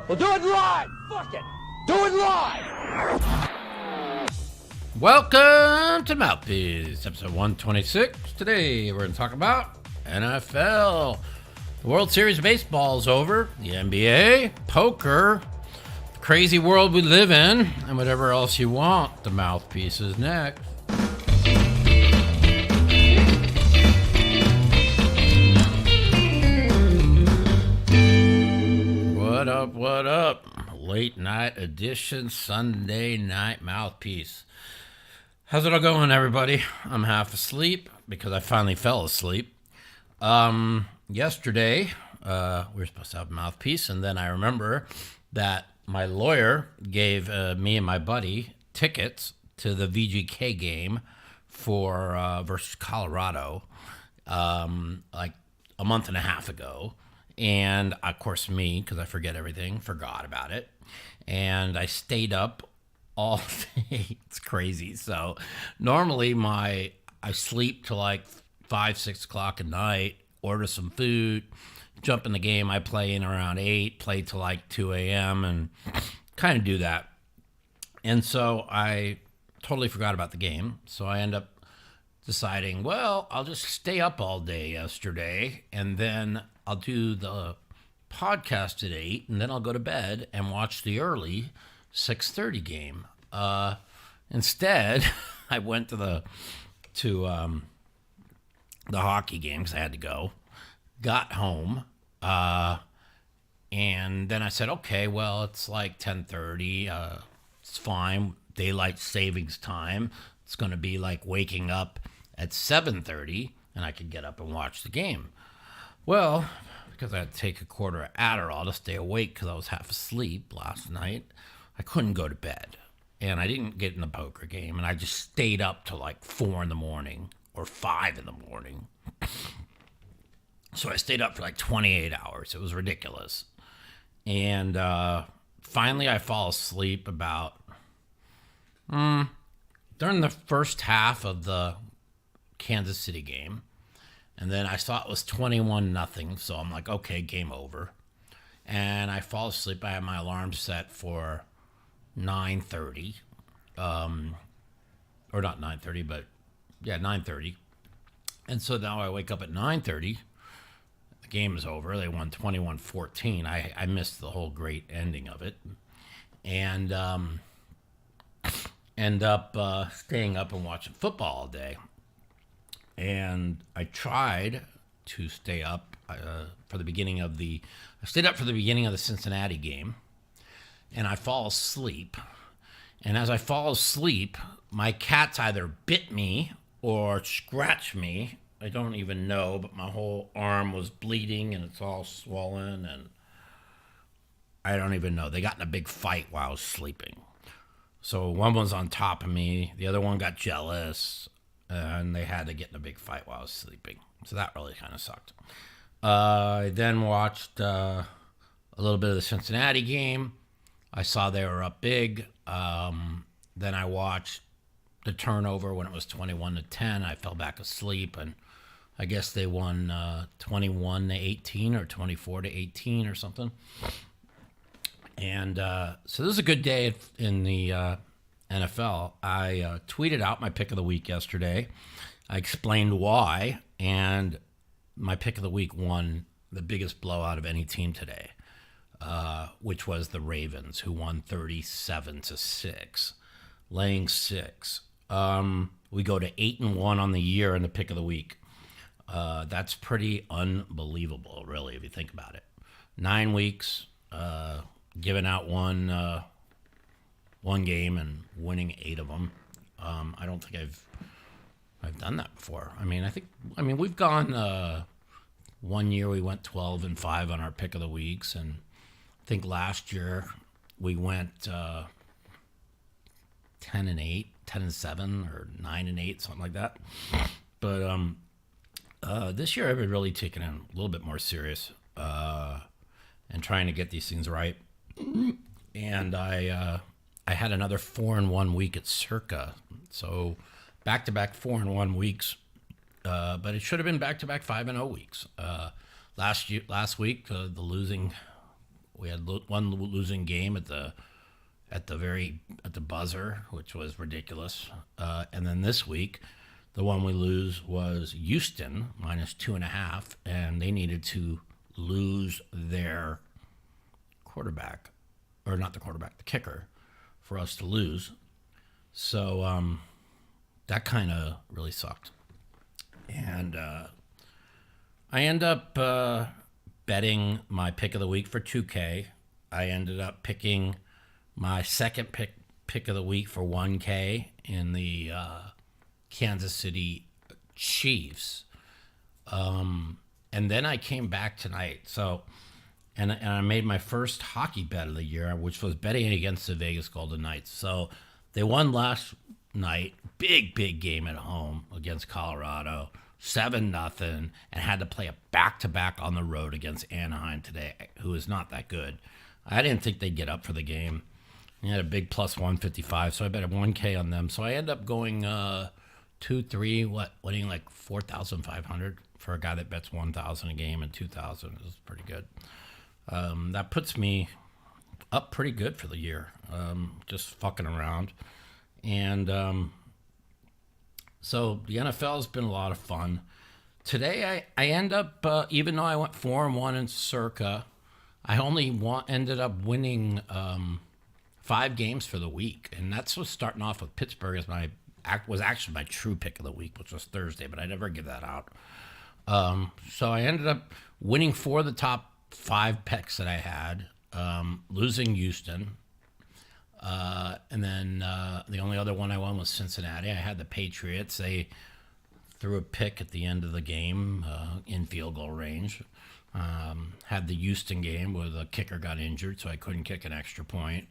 We'll do it live. Fuck it. Do it live. Welcome to Mouthpiece, episode 126. Today we're going to talk about NFL. The World Series of Baseball is over. The NBA, poker, the crazy world we live in, and whatever else you want. The Mouthpiece is next. What up, what up? Late night edition, Sunday night Mouthpiece. How's it all going, everybody? I'm half asleep because I finally fell asleep. Yesterday, we were supposed to have Mouthpiece, and then I remember that my lawyer gave me and my buddy tickets to the VGK game for versus Colorado like a month and a half ago. And, of course, me, because I forget everything, forgot about it. And I stayed up all day. It's crazy. So normally I sleep till like 5, 6 o'clock at night, order some food, jump in the game. I play in around 8, play till like 2 a.m. and kind of do that. And so I totally forgot about the game. So I end up deciding, well, I'll just stay up all day yesterday, and then I'll do the podcast at 8, and then I'll go to bed and watch the early 6:30 game. Instead, I went to the hockey game because I had to go. Got home, and then I said, okay, well, it's like 10:30. It's fine. Daylight savings time. It's going to be like waking up at 7:30, and I could get up and watch the game. Well, because I had to take a quarter of Adderall to stay awake because I was half asleep last night, I couldn't go to bed. And I didn't get in the poker game, and I just stayed up till like 4 in the morning or 5 in the morning. So I stayed up for like 28 hours. It was ridiculous. And finally I fall asleep about during the first half of the Kansas City game. And then I saw it was 21-0, so I'm like, okay, game over. And I fall asleep. I have my alarm set for 9:30. Or not 9:30, but yeah, 9:30. And so now I wake up at 9:30. The game is over. They won 21-14. I missed the whole great ending of it. And end up staying up and watching football all day. And I tried to stay up for the beginning of the Cincinnati game, and I fall asleep. And as I fall asleep, my cats either bit me or scratched me. I don't even know, but my whole arm was bleeding and it's all swollen, and I don't even know. They got in a big fight while I was sleeping. So one was on top of me, the other one got jealous, and they had to get in a big fight while I was sleeping. So that really kind of sucked. I then watched a little bit of the Cincinnati game. I saw they were up big. Then I watched the turnover when it was 21-10. I fell back asleep, and I guess they won 21-18 or 24-18 or something. And so this is a good day in the NFL. I tweeted out my pick of the week yesterday. I explained why, and my pick of the week won the biggest blowout of any team today, which was the Ravens, who won 37-6, laying 6. We go to 8-1 on the year in the pick of the week. That's pretty unbelievable, really, if you think about it. 9 weeks, giving out one game and winning 8 of them. I don't think I've done that before. I mean, we've gone. One year we went 12-5 on our pick of the weeks, and I think last year we went 10-8, 10-7, or 9-8, something like that. But this year I've been really taking it a little bit more serious and trying to get these things right. And I had another 4-1 week at Circa, so back-to-back 4-1 weeks. But it should have been back-to-back 5-0 weeks. Last week, the losing We had one losing game at the buzzer, which was ridiculous. And then this week, the one we lose was Houston -2.5, and they needed to lose their quarterback, or not the quarterback, the kicker, for us to lose. So that kind of really sucked. And I end up betting my pick of the week for 2K. I ended up picking my second pick of the week for 1K in the Kansas City Chiefs. And then I came back tonight. So, and I made my first hockey bet of the year, which was betting against the Vegas Golden Knights. So they won last night. Big game at home against Colorado. 7-0, and had to play a back-to-back on the road against Anaheim today, who is not that good. I didn't think they'd get up for the game. He had a big plus 155, so I bet a 1K on them. So I end up going 2-3, winning like 4,500 for a guy that bets 1,000 a game and 2,000 is pretty good. That puts me up pretty good for the year, just fucking around. And so the NFL has been a lot of fun. Today I end up, even though I went 4-1 in Circa, I only ended up winning 5 games for the week. And that's was starting off with Pittsburgh as was actually my true pick of the week, which was Thursday, but I never give that out. So I ended up winning 4 of the top 5 picks that I had, losing Houston. And then the only other one I won was Cincinnati. I had the Patriots. They threw a pick at the end of the game in field goal range. Had the Houston game where the kicker got injured, so I couldn't kick an extra point.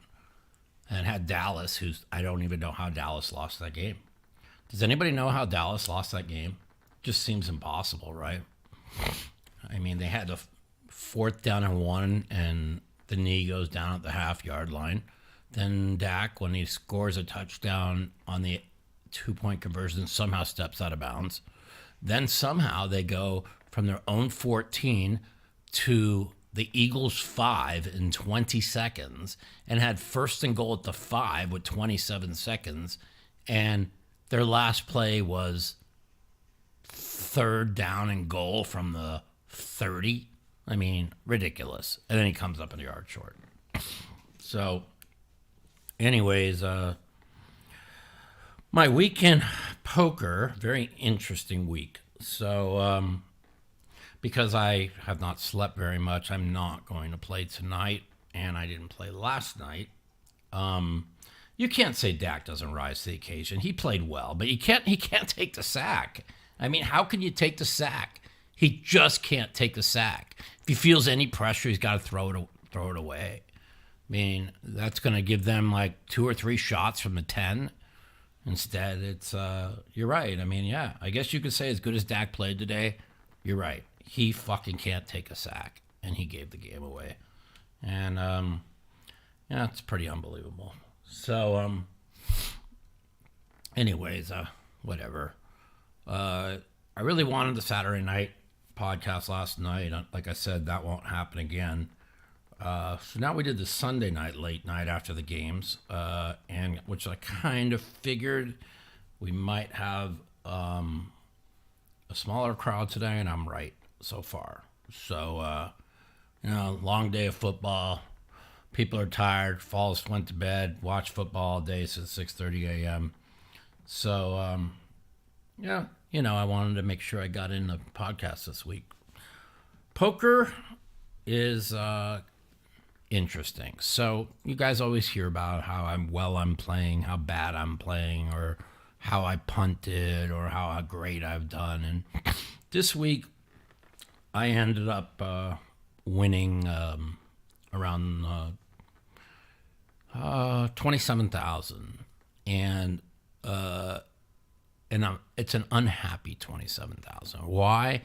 And had Dallas, I don't even know how Dallas lost that game. Does anybody know how Dallas lost that game? Just seems impossible, right? I mean, they had a 4th down and 1, and the knee goes down at the half-yard line. Then Dak, when he scores a touchdown on the 2-point conversion, somehow steps out of bounds. Then somehow they go from their own 14 to the Eagles' 5 in 20 seconds and had 1st and goal at the 5 with 27 seconds. And their last play was 3rd down and goal from the 30. I mean, ridiculous. And then he comes up in the yard short. So anyways, my weekend poker, very interesting week. So, because I have not slept very much, I'm not going to play tonight, and I didn't play last night. You can't say Dak doesn't rise to the occasion. He played well, but he can't take the sack. I mean, how can you take the sack? He just can't take the sack. If he feels any pressure, he's got to throw it away. I mean, that's going to give them like 2 or 3 shots from the 10. Instead, it's, you're right. I mean, yeah, I guess you could say as good as Dak played today, you're right. He fucking can't take a sack, and he gave the game away. And, yeah, it's pretty unbelievable. So, anyways, whatever. I really wanted the Saturday night podcast last night. Like I said, that won't happen again. So now we did the Sunday night late night after the games, and which I kind of figured we might have a smaller crowd today, and I'm right so far. So, long day of football. People are tired. Falls went to bed, watched football all day since 6:30 a.m. So, yeah, I wanted to make sure I got in the podcast this week. Poker is interesting. So you guys always hear about how I'm playing, how bad I'm playing, or how I punted, or how great I've done. And this week, I ended up winning around 27,000, and it's an unhappy 27,000. Why?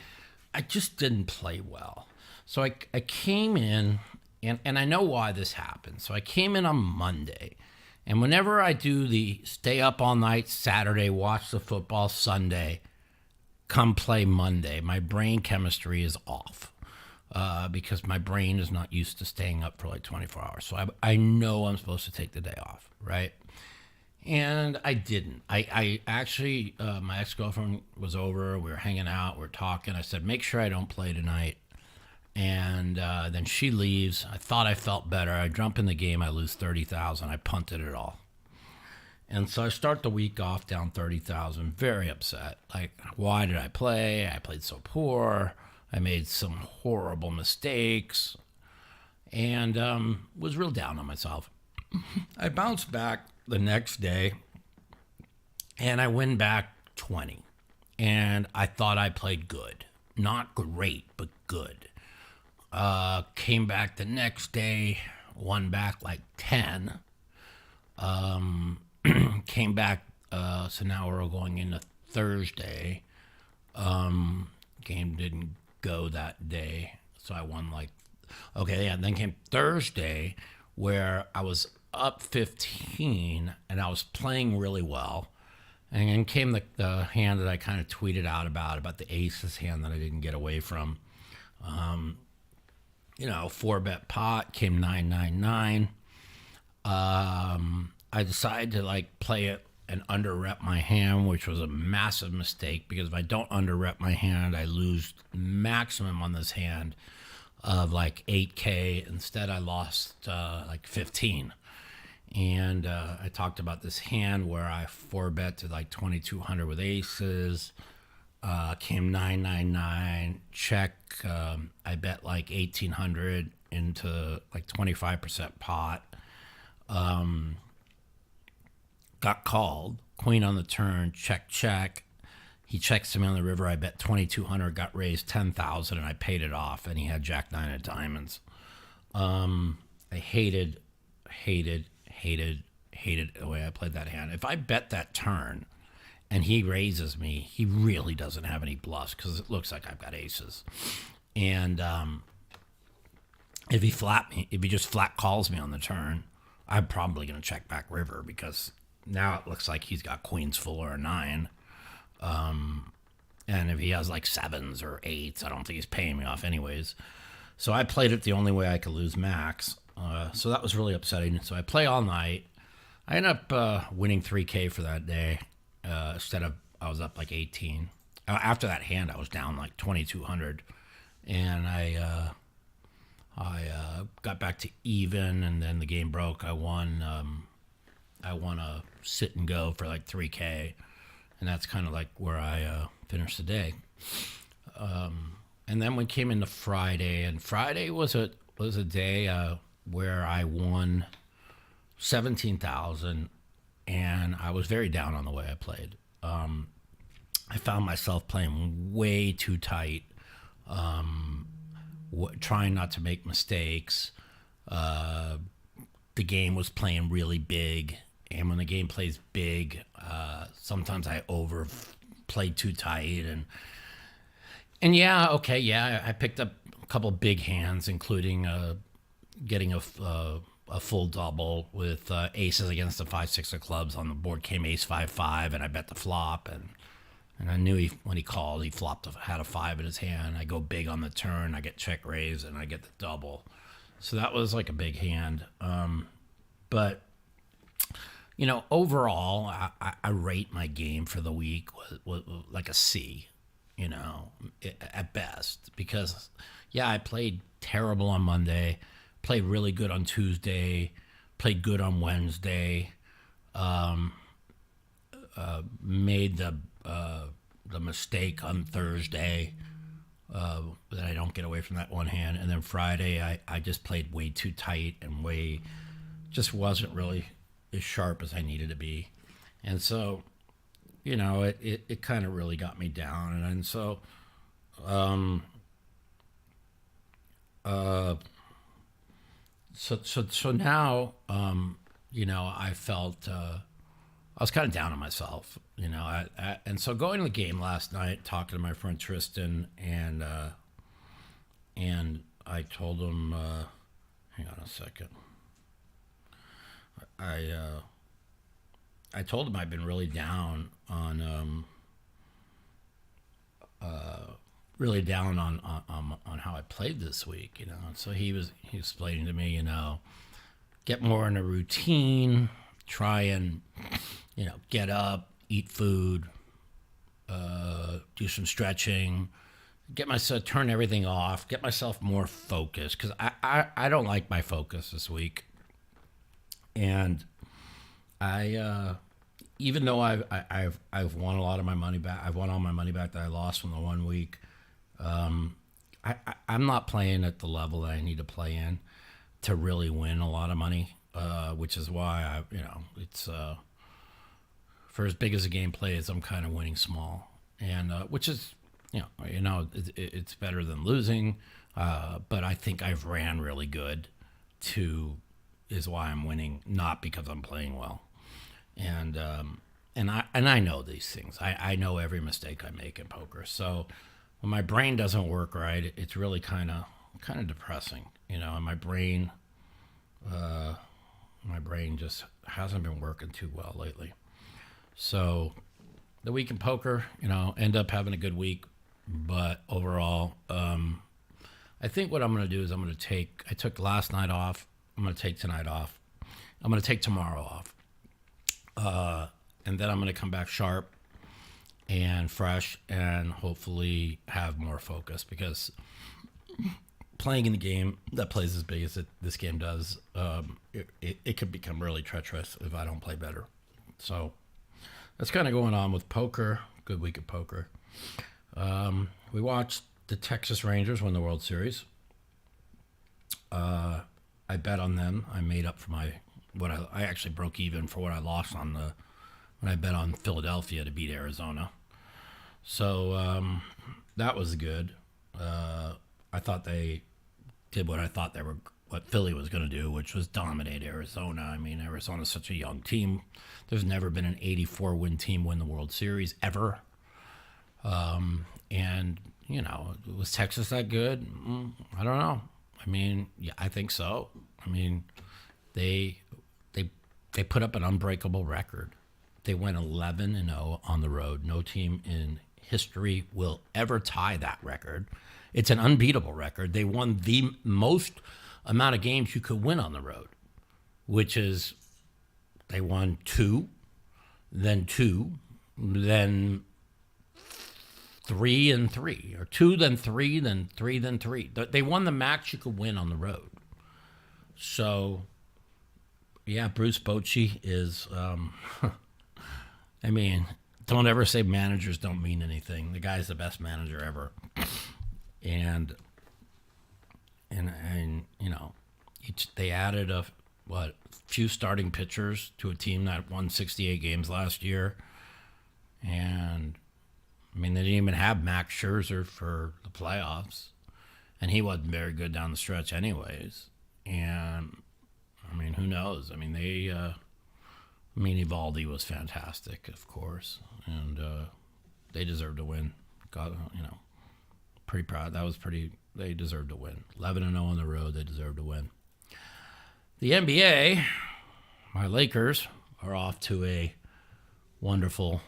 I just didn't play well. So I came in, and I know why this happened. So I came in on Monday, and whenever I do the stay up all night Saturday, watch the football Sunday, come play Monday, my brain chemistry is off. because my brain is not used to staying up for like 24 hours. So I know I'm supposed to take the day off, right? And I didn't. I actually, my ex-girlfriend was over. We were hanging out. We were talking. I said, make sure I don't play tonight. And then she leaves. I thought I felt better. I jump in the game. I lose 30,000. I punted it all. And so I start the week off down 30,000, very upset. Like, why did I play? I played so poor. I made some horrible mistakes and was real down on myself. I bounced back the next day and I win back 20. And I thought I played good. Not great, but good. Came back the next day, won back like 10. Came back, so now we're going into Thursday. Game didn't go that day, so I won like, okay, yeah. And then came Thursday, where I was up 15 and I was playing really well. And then came the hand that I kind of tweeted out about the aces hand that I didn't get away from. 4-bet pot came 999. I decided to like play it and under rep my hand, which was a massive mistake because if I don't under rep my hand, I lose maximum on this hand of like 8K. Instead, I lost like 15. And I talked about this hand where I 4-bet to like 2,200 with aces. Came 999 check. I bet like 1,800 into like 25% pot. Got called. Queen on the turn. Check. He checks to me on the river. I bet 2,200. Got raised 10,000, and I paid it off. And he had Jack 9 of diamonds. I hated the way I played that hand. If I bet that turn and he raises me, he really doesn't have any bluffs because it looks like I've got aces. And if he just flat calls me on the turn, I'm probably going to check back river because now it looks like he's got queens full or a 9. And if he has like 7s or 8s, I don't think he's paying me off anyways. So I played it the only way I could lose max. So that was really upsetting. So I play all night. I ended up winning 3K for that day. Instead of, I was up like 18. After that hand, I was down like 2,200. And I got back to even, and then the game broke. I won a sit and go for like 3K. And that's kind of like where I finished the day. And then we came into Friday, and Friday was a day where I won 17,000, and I was very down on the way I played. I found myself playing way too tight, trying not to make mistakes. The game was playing really big, and when the game plays big, sometimes I overplayed too tight, and I picked up a couple big hands, including getting a full double with aces against the 5-6 of clubs. On the board came ace 5-5, and I bet the flop, and I knew when he called, he had a 5 in his hand. I go big on the turn, I get check raise, and I get the double. So that was like a big hand. But overall, I rate my game for the week was like a C, at best, because I played terrible on Monday, played really good on Tuesday, played good on Wednesday, made the mistake on Thursday that I don't get away from that one hand, and then Friday I just played way too tight and just wasn't really as sharp as I needed to be, and so it kind of really got me down, and so So now, I felt I was kind of down on myself, and so going to the game last night, talking to my friend Tristan, and I told him, hang on a second, I told him I'd been really down on really down on how I played this week, you know. And so he was explaining to me, you know, get more in a routine, try and, you know, get up, eat food, do some stretching, get myself, turn everything off, get myself more focused, because I don't like my focus this week. And I even though I've won a lot of my money back, I've won all my money back that I lost from the 1 week. I'm not playing at the level that I need to play in to really win a lot of money, which is why it's for as big as a game play is, I'm kind of winning small, and which is it's better than losing, but I think I've ran really good, is why I'm winning, not because I'm playing well. And I know these things. I know every mistake I make in poker. So when my brain doesn't work right, it's really kind of depressing, you know. And my brain just hasn't been working too well lately. So the week in poker, you know, end up having a good week, but overall, I think what I'm going to do is I took last night off. I'm going to take tonight off. I'm going to take tomorrow off. And then I'm going to come back sharp and fresh and hopefully have more focus, because playing in the game that plays as big as this game does, it could become really treacherous if I don't play better. So that's kind of going on with poker. Good week of poker. We watched the Texas Rangers win the World Series. I bet on them. I made up for I actually broke even for what I lost when I bet on Philadelphia to beat Arizona. So that was good. I thought they did what Philly was going to do, which was dominate Arizona. I mean, Arizona's such a young team. There's never been an 84-win team win the World Series ever. And, you know, was Texas that good? I don't know. I mean, yeah, I think so. I mean, they put up an unbreakable record. They went 11-0 on the road. No team in history will ever tie that record. It's an unbeatable record. They won the most amount of games you could win on the road, which is they won 2, then 2, then 3 and 3, or 2, then 3, then 3, then 3. They won the max you could win on the road. So, yeah, Bruce Bochy is, I mean, don't ever say managers don't mean anything. The guy's the best manager ever. And you know, they added a few starting pitchers to a team that won 68 games last year. And I mean, they didn't even have Max Scherzer for the playoffs, and he wasn't very good down the stretch anyways. And I mean, who knows? I mean, Evaldi was fantastic, of course, and they deserved to win. Pretty proud. They deserved to win. 11-0 on the road. They deserved to win. The NBA, my Lakers are off to a wonderful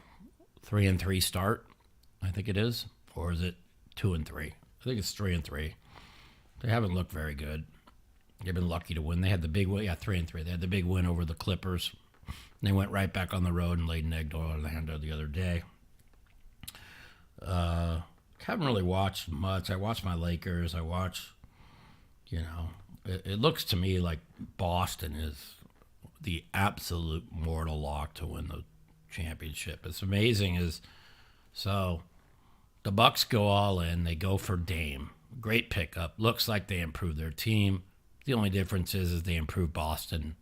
3-3 start. I think it is, or is it 2-3? I think it's 3-3. They haven't looked very good. They've been lucky to win. They had the big win, 3-3. They had the big win over the Clippers. And they went right back on the road and laid an egg to Orlando the other day. Haven't really watched much. I watched my Lakers. I watched, it looks to me like Boston is the absolute mortal lock to win the championship. It's amazing so the Bucks go all in. They go for Dame. Great pickup. Looks like they improved their team. The only difference is they improved Boston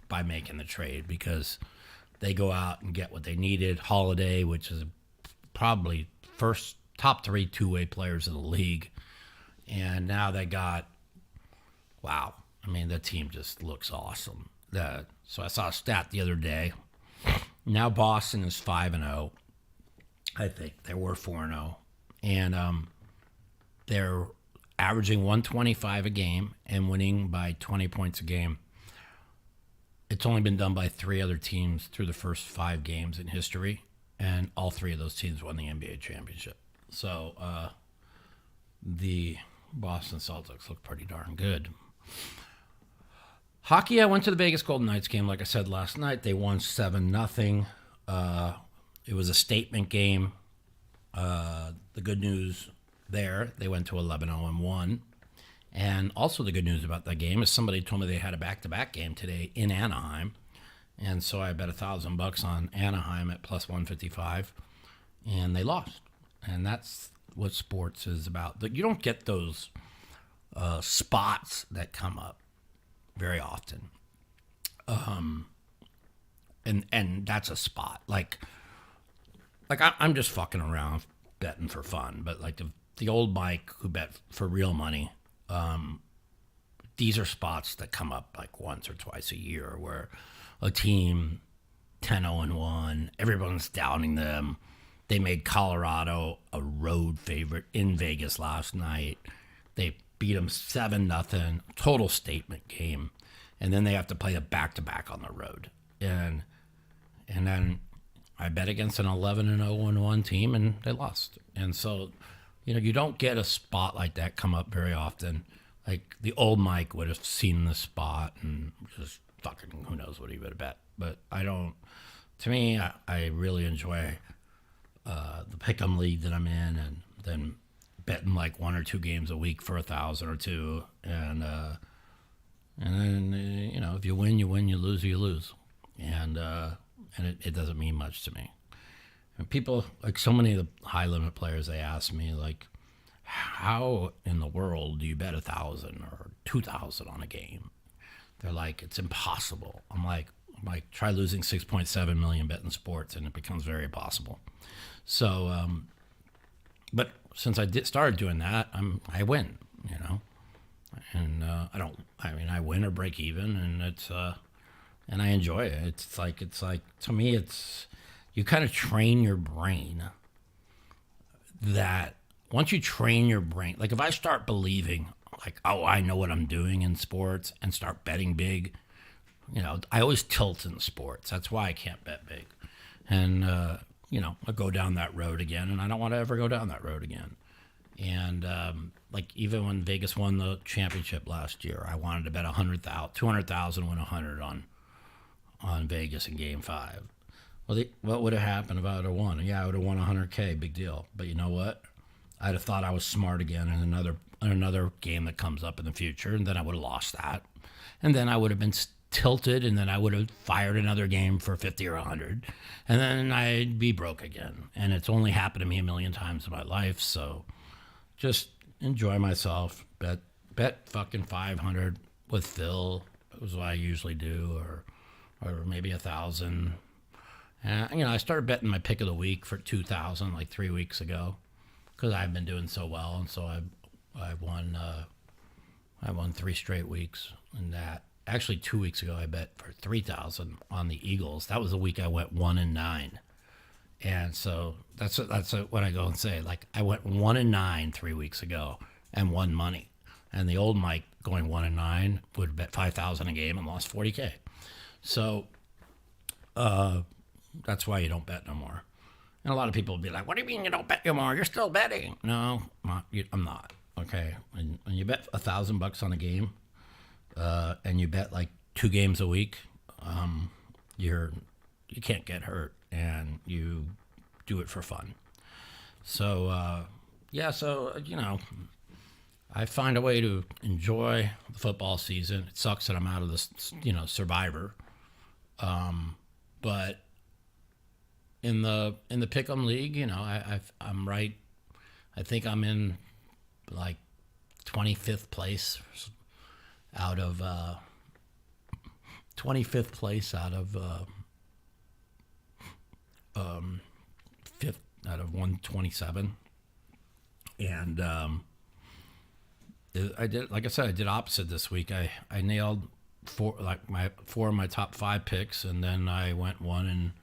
by making the trade, because they go out and get what they needed. Holiday, which is probably top 3 two-way players in the league. And now they got, wow. I mean, the team just looks awesome. So I saw a stat the other day. Now Boston is 5-0. I think they were 4-0. And they're averaging 125 a game and winning by 20 points a game. It's only been done by 3 other teams through the first 5 games in history, and all 3 of those teams won the NBA championship. So the Boston Celtics look pretty darn good. Hockey, I went to the Vegas Golden Knights game, like I said last night. They won 7-0. It was a statement game. The good news there, they went to 11-0-1. And also the good news about that game is somebody told me they had a back-to-back game today in Anaheim. And so I bet $1,000 on Anaheim at plus 155, and they lost. And that's what sports is about. You don't get those spots that come up very often. And that's a spot. Like I'm just fucking around betting for fun, but like the old Mike who bet for real money, these are spots that come up like once or twice a year where a team 10-0-1, everyone's downing them. They made Colorado a road favorite in Vegas last night. They beat them 7-0, total statement game. And then they have to play a back-to-back on the road. And then I bet against an 11-0-1 team, and they lost. And so, you don't get a spot like that come up very often. Like the old Mike would have seen the spot and just fucking who knows what he would have bet. But I don't. To me, I really enjoy the pick'em league that I'm in, and then betting like 1 or 2 games a week for $1,000 or $2, and then if you win, you win. You lose, you lose, and it doesn't mean much to me. And people, like so many of the high limit players, they ask me like, how in the world do you bet 1,000 or 2,000 on a game? They're like, it's impossible. I'm like, try losing 6.7 million betting sports, and it becomes very impossible. So, but since I started doing that, I win, and I win or break even, and it's and I enjoy it. It's like to me, you kind of train your brain that once you train your brain, like if I start believing like, oh, I know what I'm doing in sports and start betting big, I always tilt in sports. That's why I can't bet big. And, I go down that road again, and I don't want to ever go down that road again. And like even when Vegas won the championship last year, I wanted to bet 200,000 win 100 on Vegas in Game 5. Well, what would have happened if I would have won? Yeah, I would have won 100K, big deal. But you know what? I'd have thought I was smart again in another game that comes up in the future, and then I would have lost that. And then I would have been tilted, and then I would have fired another game for 50 or 100, and then I'd be broke again. And it's only happened to me a million times in my life, so just enjoy myself. Bet fucking 500 with Phil. That was what I usually do, or maybe 1,000. I started betting my pick of the week for 2,000 like 3 weeks ago because I've been doing so well, and so I won 3 straight weeks. And that actually 2 weeks ago I bet for 3,000 on the Eagles. That was the week I went 1-9, and so that's what I go and say. Like I went 1-9 3 weeks ago and won money, and the old Mike going 1-9 would bet 5,000 a game and lost 40K. So that's why you don't bet no more. And a lot of people will be like, what do you mean you don't bet anymore? You're still betting. No, I'm not. Okay. When you bet $1,000 on a game, and you bet like 2 games a week, you can't get hurt, and you do it for fun. So, I find a way to enjoy the football season. It sucks that I'm out of this, Survivor. But in the Pick'em League, I'm right. I think I'm in like 25th place out of 5th out of 127, and I did opposite this week. I nailed 4 of my top 5 picks, and then I went 1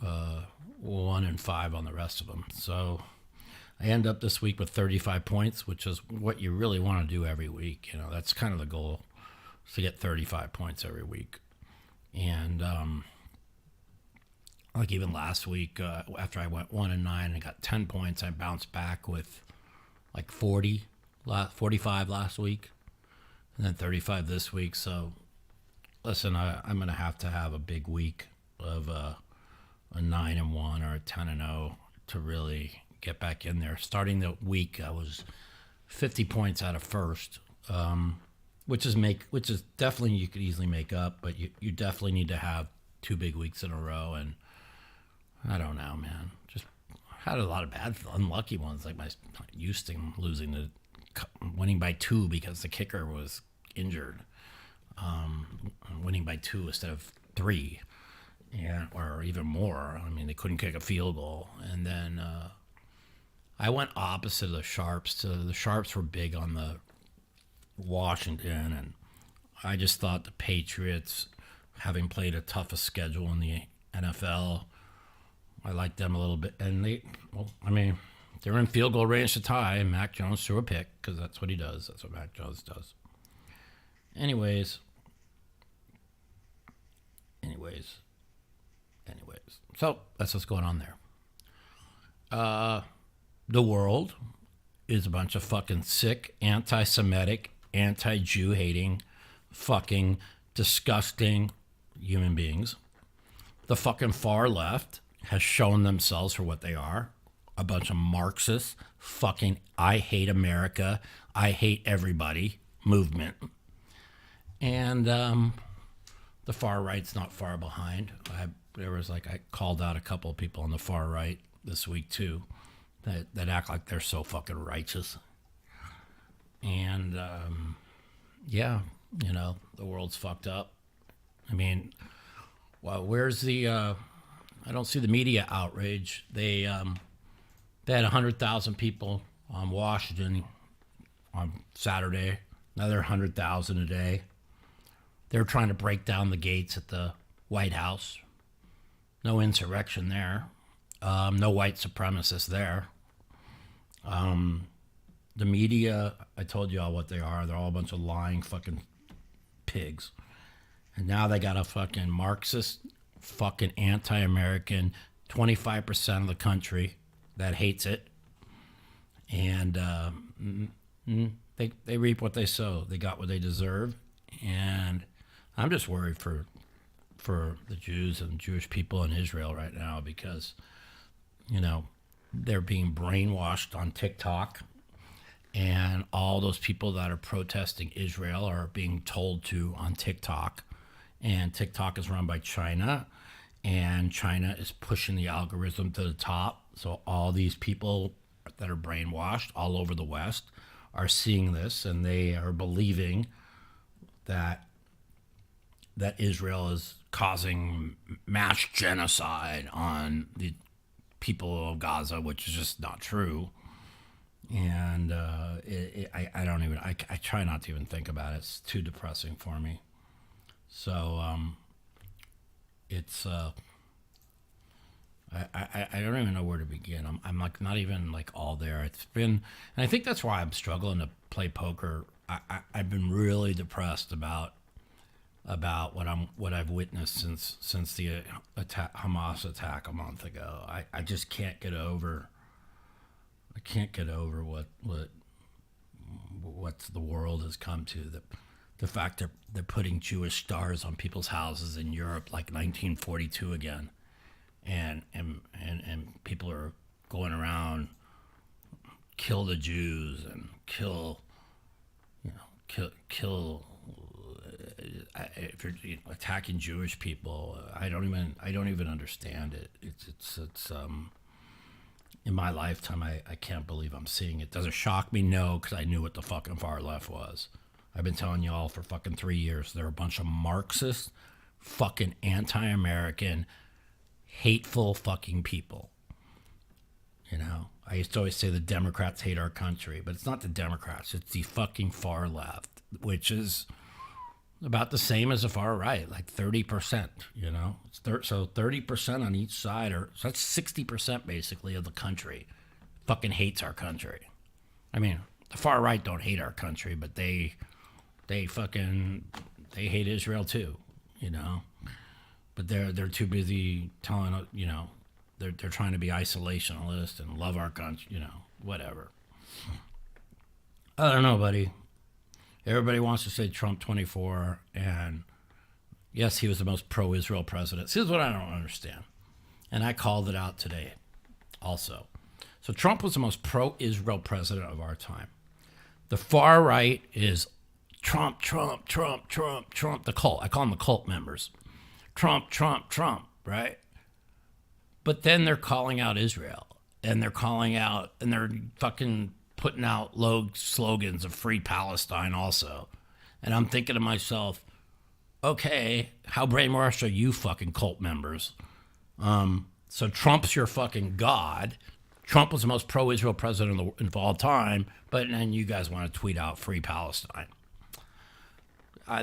and 5 on the rest of them. So I end up this week with 35 points, which is what you really want to do every week. That's kind of the goal, is to get 35 points every week. And like even last week, after I went 1 and 9 and got 10 points, I bounced back with like 45 last week, and then 35 this week. So, listen, I'm going to have a big week of a 9-1 or a 10-0 to really get back in there. Starting the week, I was 50 points out of first, which is definitely you could easily make up, but you definitely need to have 2 big weeks in a row. And I don't know, man. Just had a lot of bad, unlucky ones, like my Houston winning by 2 because the kicker was injured, winning by 2 instead of 3. Yeah, or even more. I mean, they couldn't kick a field goal. And then I went opposite of the Sharps. The Sharps were big on the Washington, and I just thought the Patriots, having played a toughest schedule in the NFL, I liked them a little bit. And they're in field goal range to tie, and Mac Jones threw a pick because that's what he does. That's what Mac Jones does. Anyways. So that's what's going on there. The world is a bunch of fucking sick, anti-Semitic, anti-Jew hating, fucking disgusting human beings. The fucking far left has shown themselves for what they are. A bunch of Marxists, fucking I hate America, I hate everybody movement. And the far right's not far behind. I called out a couple of people on the far right this week too that act like they're so fucking righteous. And the world's fucked up. I mean, well, where's the I don't see the media outrage. They had 100,000 people on Washington on Saturday, another 100,000 a day. They're trying to break down the gates at the White House. No insurrection there. No white supremacists there. The media, I told you all what they are. They're all a bunch of lying fucking pigs. And now they got a fucking Marxist, fucking anti-American, 25% of the country that hates it. And they reap what they sow. They got what they deserve. And I'm just worried for the Jews and Jewish people in Israel right now because, they're being brainwashed on TikTok, and all those people that are protesting Israel are being told to on TikTok. And TikTok is run by China, and China is pushing the algorithm to the top. So all these people that are brainwashed all over the West are seeing this, and they are believing that Israel is causing mass genocide on the people of Gaza, which is just not true. And I try not to even think about it. It's too depressing for me. So it's I don't even know where to begin. I'm like not even like all there. It's been, and I think that's why I'm struggling to play poker. I've been really depressed about what I've witnessed since the Hamas attack a month ago. I just can't get over. I can't get over what the world has come to. The fact they're putting Jewish stars on people's houses in Europe like 1942 again, and people are going around kill the Jews and kill. If you're attacking Jewish people, I don't even understand it. It's in my lifetime, I can't believe I'm seeing it. Does it shock me? No, because I knew what the fucking far left was. I've been telling you all for fucking 3 years. They're a bunch of Marxist, fucking anti-American, hateful fucking people. I used to always say the Democrats hate our country, but it's not the Democrats. It's the fucking far left, which is about the same as the far right, like 30%, so 30% on each side, so that's 60% basically of the country fucking hates our country. I mean, the far right don't hate our country, but they hate Israel too, but they're too busy telling, they're trying to be isolationist and love our country, whatever. I don't know, buddy. Everybody wants to say Trump 24, and yes, he was the most pro-Israel president. See, this is what I don't understand. And I called it out today also. So Trump was the most pro-Israel president of our time. The far right is Trump, Trump, Trump, Trump, Trump, the cult. I call them the cult members. Trump, Trump, Trump, right? But then they're calling out Israel, and they're calling out, and they're fucking putting out slogans of free Palestine also. And I'm thinking to myself, okay, how brainwashed are you fucking cult members? So Trump's your fucking god. Trump was the most pro-Israel president of all time, but then you guys want to tweet out free Palestine.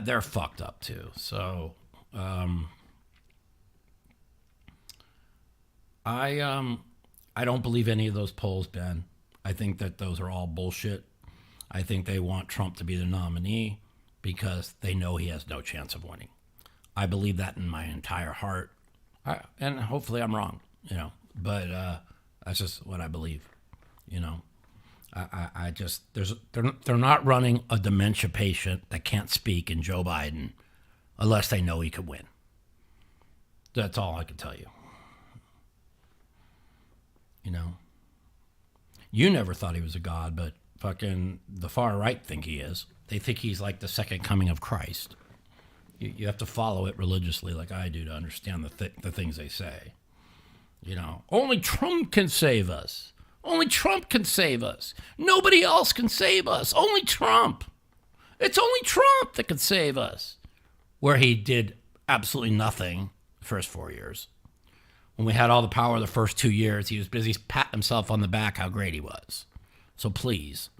They're fucked up too. So I don't believe any of those polls, Ben. I think that those are all bullshit. I think they want Trump to be the nominee because they know he has no chance of winning. I believe that in my entire heart. And hopefully I'm wrong, but that's just what I believe, I just, they're not running a dementia patient that can't speak in Joe Biden unless they know he could win. That's all I can tell you. You never thought he was a god, but fucking the far right think he is. They think he's like the second coming of Christ. You have to follow it religiously like I do to understand the things they say. Only Trump can save us. Only Trump can save us. Nobody else can save us. Only Trump. It's only Trump that can save us. Where he did absolutely nothing the first 4 years. When we had all the power the first 2 years, he was busy patting himself on the back how great he was. So please,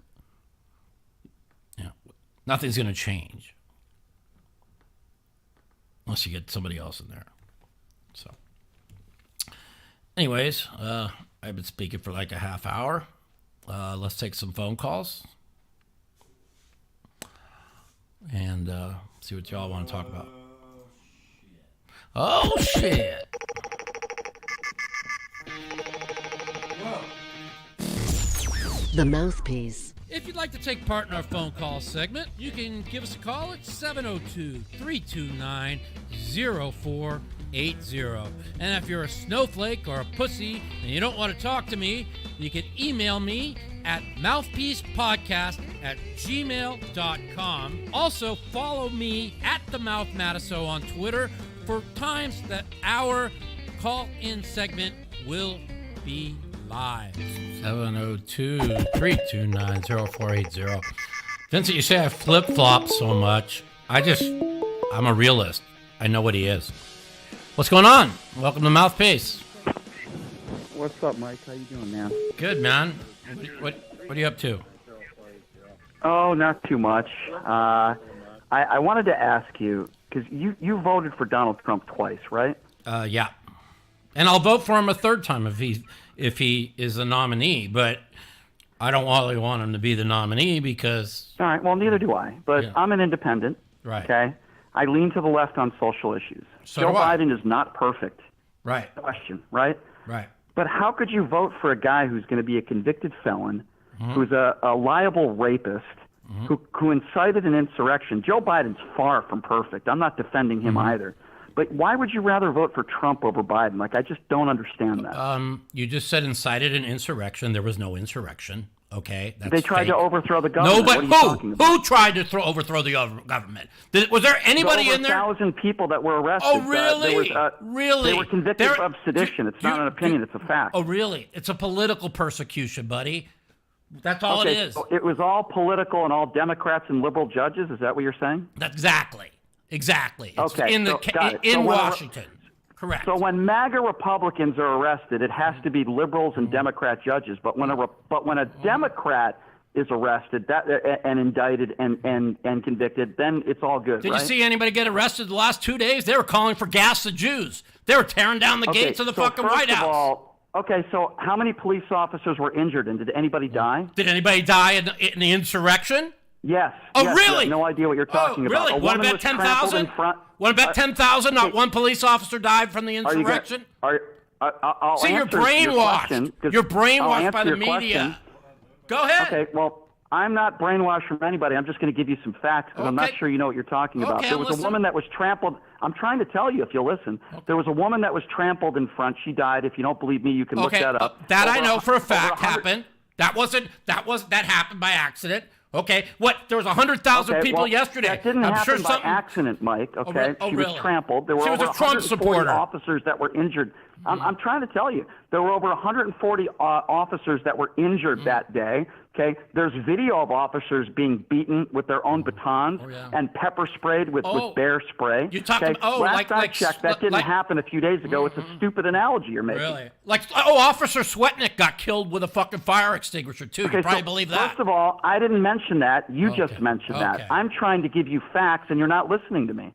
nothing's going to change. Unless you get somebody else in there. So, anyways, I've been speaking for like a half hour. Let's take some phone calls. And see what y'all want to talk about. Oh, shit. The Mouthpiece. If you'd like to take part in our phone call segment, you can give us a call at 702-329-0480. And if you're a snowflake or a pussy and you don't want to talk to me, you can email me at mouthpiecepodcast@gmail.com. Also, follow me at the Mouth Matiso on Twitter for times that our call-in segment will be live. 702-329-0480. Vincent, you say I flip-flop so much. I'm a realist. I know what he is. What's going on? Welcome to Mouthpiece. What's up, Mike? How you doing, man? Good, man. What are you up to? Oh, not too much. I wanted to ask you, because you voted for Donald Trump twice, right? Yeah. And I'll vote for him a third time if he is the nominee, but I don't really want him to be the nominee because... All right, well, neither do I, but yeah. I'm an independent, right? Okay? I lean to the left on social issues. So Joe Biden is not perfect. Right. Question, right? Right. But how could you vote for a guy who's going to be a convicted felon, who's a liable rapist, who incited an insurrection? Joe Biden's far from perfect. I'm not defending him either. But why would you rather vote for Trump over Biden? Like, I just don't understand that. You just said incited an insurrection. There was no insurrection. Okay, that's they tried fake. to overthrow the government. No, but who? Who tried to overthrow the government? Was there anybody in there? 1,000 people that were arrested. Oh, really? Really? They were convicted of sedition. It's not an opinion. It's a fact. Oh, really? It's a political persecution, buddy. That's all it is. So it was all political and all Democrats and liberal judges? Is that what you're saying? Exactly. It's okay. in Washington. Correct. So when MAGA Republicans are arrested, it has to be liberals and Democrat judges. But when a Democrat is arrested and indicted and convicted, then it's all good. Did you see anybody get arrested the last 2 days? They were calling for gas the Jews. They were tearing down the gates of the fucking White House. So how many police officers were injured, and did anybody die? Did anybody die in the insurrection? Yes. Oh, yes, really? No idea what you're talking about. Really? Want to bet 10,000? Want to bet 10,000? Not one police officer died from the insurrection? I'll see, you're brainwashed. You're brainwashed by the media. Go ahead. Okay. Well, I'm not brainwashed from anybody. I'm just going to give you some facts because I'm not Okay. sure you know what you're talking about. Okay, There I'm was a listening. woman that was trampled. I'm trying to tell you if you'll listen. There was a woman that was trampled in front. She died. If you don't believe me, you can look that up. That I Over know for a over fact 100 happened. That happened by accident. Okay, what? There was 100,000 Okay, people well, yesterday. That didn't I'm happen sure by something. accident, Mike. Okay, Oh, she really? was trampled. There were She was over a Trump 140 supporter. officers that were injured. I'm trying to tell you, there were over 140 officers that were injured that day. Okay, there's video of officers being beaten with their own batons and pepper sprayed with bear spray. You talking? Last I checked, that didn't happen a few days ago. It's a stupid analogy you're making. Really? Officer Swetnick got killed with a fucking fire extinguisher too. Okay, You probably so believe that. First of all, I didn't mention that. You just mentioned that. I'm trying to give you facts, and you're not listening to me.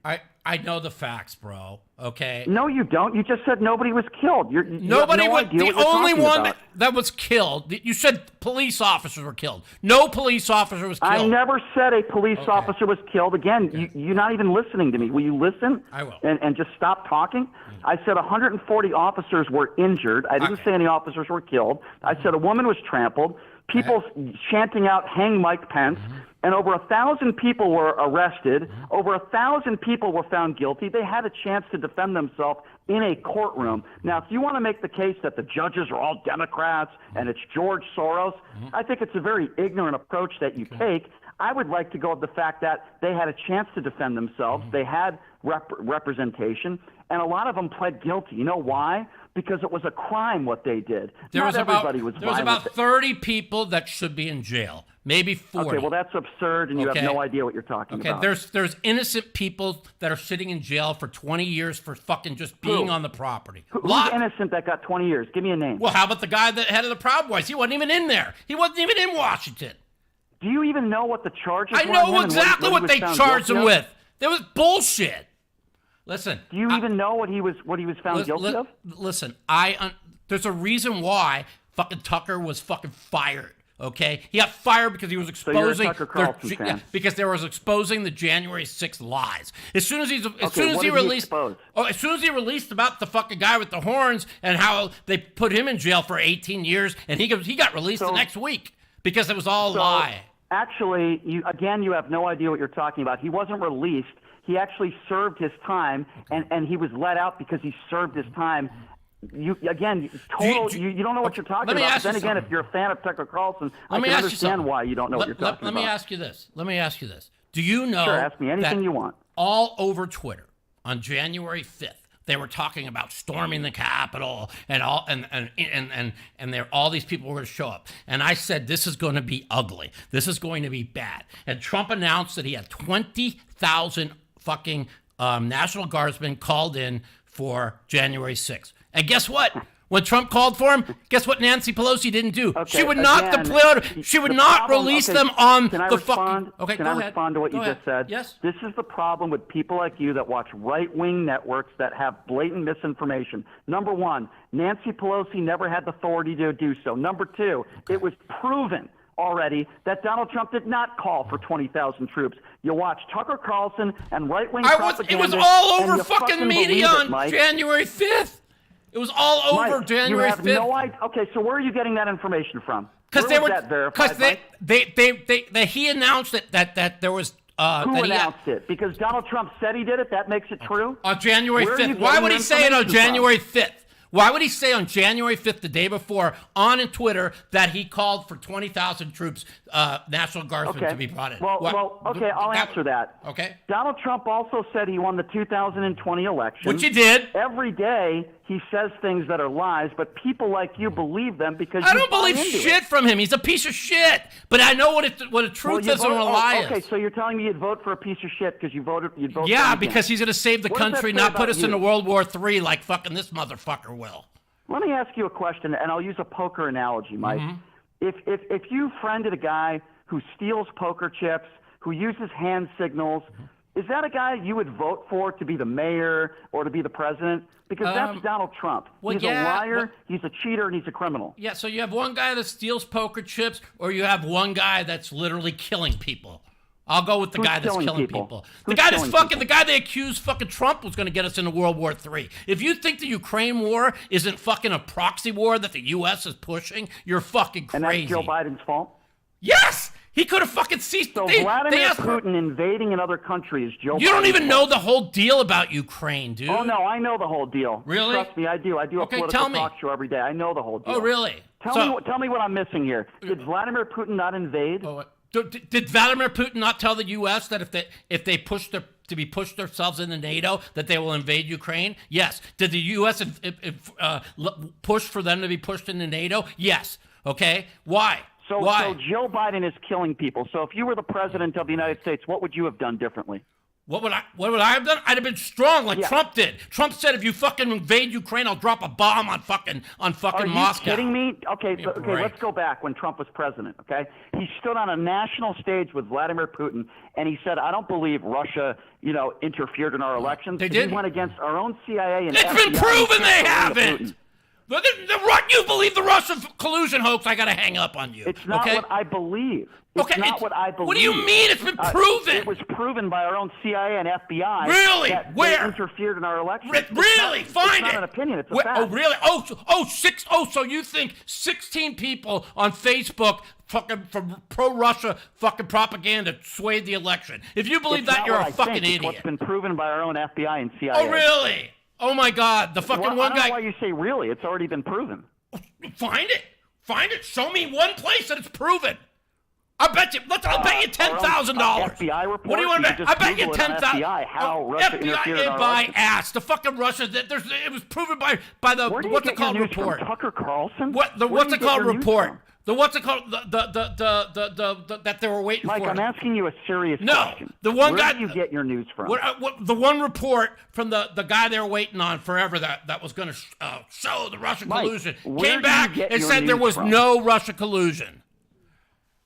I know the facts, bro. Okay. No, you don't. You just said nobody was killed. Nobody you was have no idea the what you're only talking one about. that was killed. You said police officers were killed. No police officer was killed. I never said a police officer was killed. Again, you're not even listening to me. Will you listen? I will. And just stop talking? I said 140 officers were injured. I didn't say any officers were killed. I said a woman was trampled. People chanting out, "Hang Mike Pence." And over 1,000 people were arrested. Over 1,000 people were found guilty. They had a chance to defend themselves in a courtroom. Now, if you want to make the case that the judges are all Democrats and it's George Soros, I think it's a very ignorant approach that you take. I would like to go with the fact that they had a chance to defend themselves. They had representation, and a lot of them pled guilty. You know why? Because it was a crime what they did. There was everybody was about violent. 30 people that should be in jail. Maybe 40. Okay, well, that's absurd, and you have no idea what you're talking about. There's innocent people that are sitting in jail for 20 years for fucking just being on the property. Who's innocent that got 20 years? Give me a name. Well, how about the guy that head of the Proud Boys? He wasn't even in there. He wasn't even in Washington. Do you even know what the charges were? I know on him exactly and what he they was found charged him guilty of? with. There was bullshit. Listen. Do you even know what he was found guilty of? Listen, there's a reason why fucking Tucker was fucking fired. Okay, he got fired because he was exposing. So you're a Tucker Carlson fan. Because they was exposing the January 6th lies. As soon as he released about the fucking guy with the horns and how they put him in jail for 18 years, and he got released the next week because it was all a lie. Actually, you have no idea what you're talking about. He wasn't released. He actually served his time, and he was let out because he served his time. You don't know what you're talking about. Then again, if you're a fan of Tucker Carlson, I can understand why you don't know what you're talking about. Let me ask you this. Do you know? Sure, ask me anything you want. All over Twitter on January 5th, they were talking about storming the Capitol and all these people were going to show up. And I said, this is going to be ugly. This is going to be bad. And Trump announced that he had 20,000 fucking National Guardsmen called in for January 6th. And guess what? When Trump called for him, guess what Nancy Pelosi didn't do? Okay, she would not release them on the fucking... Okay, Can I respond to what you just said? Yes. This is the problem with people like you that watch right-wing networks that have blatant misinformation. Number one, Nancy Pelosi never had the authority to do so. Number two, it was proven already that Donald Trump did not call for 20,000 troops. You watch Tucker Carlson and right-wing propaganda. It was all and over you fucking media on Mike. January 5th. It was all over Mike, January 5th. You have no idea. Okay, so where are you getting that information from? Because Mike? he announced that there was. Who announced it? Because Donald Trump said he did it. That makes it true. On January Where are you 5th. Why getting would your he say it on information from? January 5th? Why would he say on January 5th, the day before, on Twitter, that he called for 20,000 troops, National Guardsmen, to be brought in? I'll answer that. Okay. Donald Trump also said he won the 2020 election. Which he did. Every day he says things that are lies, but people like you believe them because I you don't buy believe into shit it. from him. He's a piece of shit. But I know what a truth is and what a lie is. Okay, so you're telling me you'd vote for a piece of shit because you'd vote for him Yeah, again. because he's going to save the What does that country, say not put about us you? into World War III like fucking this motherfucker will. Let me ask you a question, and I'll use a poker analogy, Mike. If you friended a guy who steals poker chips, who uses hand signals, is that a guy you would vote for to be the mayor or to be the president? Because that's Donald Trump. He's a liar, he's a cheater, and he's a criminal. Yeah, so you have one guy that steals poker chips, or you have one guy that's literally killing people. I'll go with the guy that's killing people. The guy they accused fucking Trump was going to get us into World War III. If you think the Ukraine war isn't fucking a proxy war that the U.S. is pushing, you're fucking crazy. And that's Joe Biden's fault? Yes! He could have fucking ceased. So they Vladimir asked for- Putin invading another country is Joe Biden. You don't even know the whole deal about Ukraine, dude. Oh, no, I know the whole deal. Really? Trust me, I do. I do a Okay, political tell me. talk show every day. I know the whole deal. Oh, really? Tell me what I'm missing here. Did Vladimir Putin not invade? Did Vladimir Putin not tell the U.S. that if they push themselves into NATO, that they will invade Ukraine? Yes. Did the U.S. push for them to be pushed into NATO? Yes. Okay. Why? So Joe Biden is killing people. So if you were the president of the United States, what would you have done differently? What would I have done? I'd have been strong like Trump did. Trump said, if you fucking invade Ukraine, I'll drop a bomb on fucking Moscow. Are you kidding me? Okay, let's go back when Trump was president, okay? He stood on a national stage with Vladimir Putin, and he said, I don't believe Russia, interfered in our elections. They did. He went against our own CIA and It's FBI. been proven they Putin. haven't. You believe the Russian collusion hoax, I got to hang up on you. It's not what I believe. It's not what I believe. What do you mean it's been proven? It was proven by our own CIA and FBI. Really? That Where? They interfered in our elections. Really? Find it. It's not an opinion. It's a fact. Oh, really? So you think 16 people on Facebook fucking from pro-Russia fucking propaganda swayed the election? If you believe that, you're a fucking idiot. It's what's been proven by our own FBI and CIA. Oh, really? Oh, my God. The fucking one guy. I don't know why you say really. It's already been proven. Find it. Show me one place that it's proven. I'll bet you $10,000. FBI report. What do you want to bet? I bet you $10,000. How Russia interfered in our by elections. ass. The fucking Russia. It was proven by the what's it called report. From Tucker Carlson. What's it called report? The what's it called? The that they were waiting Mike, for. I'm asking you a serious question. The one Where guy. do you get your news from? The one report from the guy they were waiting on forever that was going to show the Russian collusion came back and said there was no Russia collusion.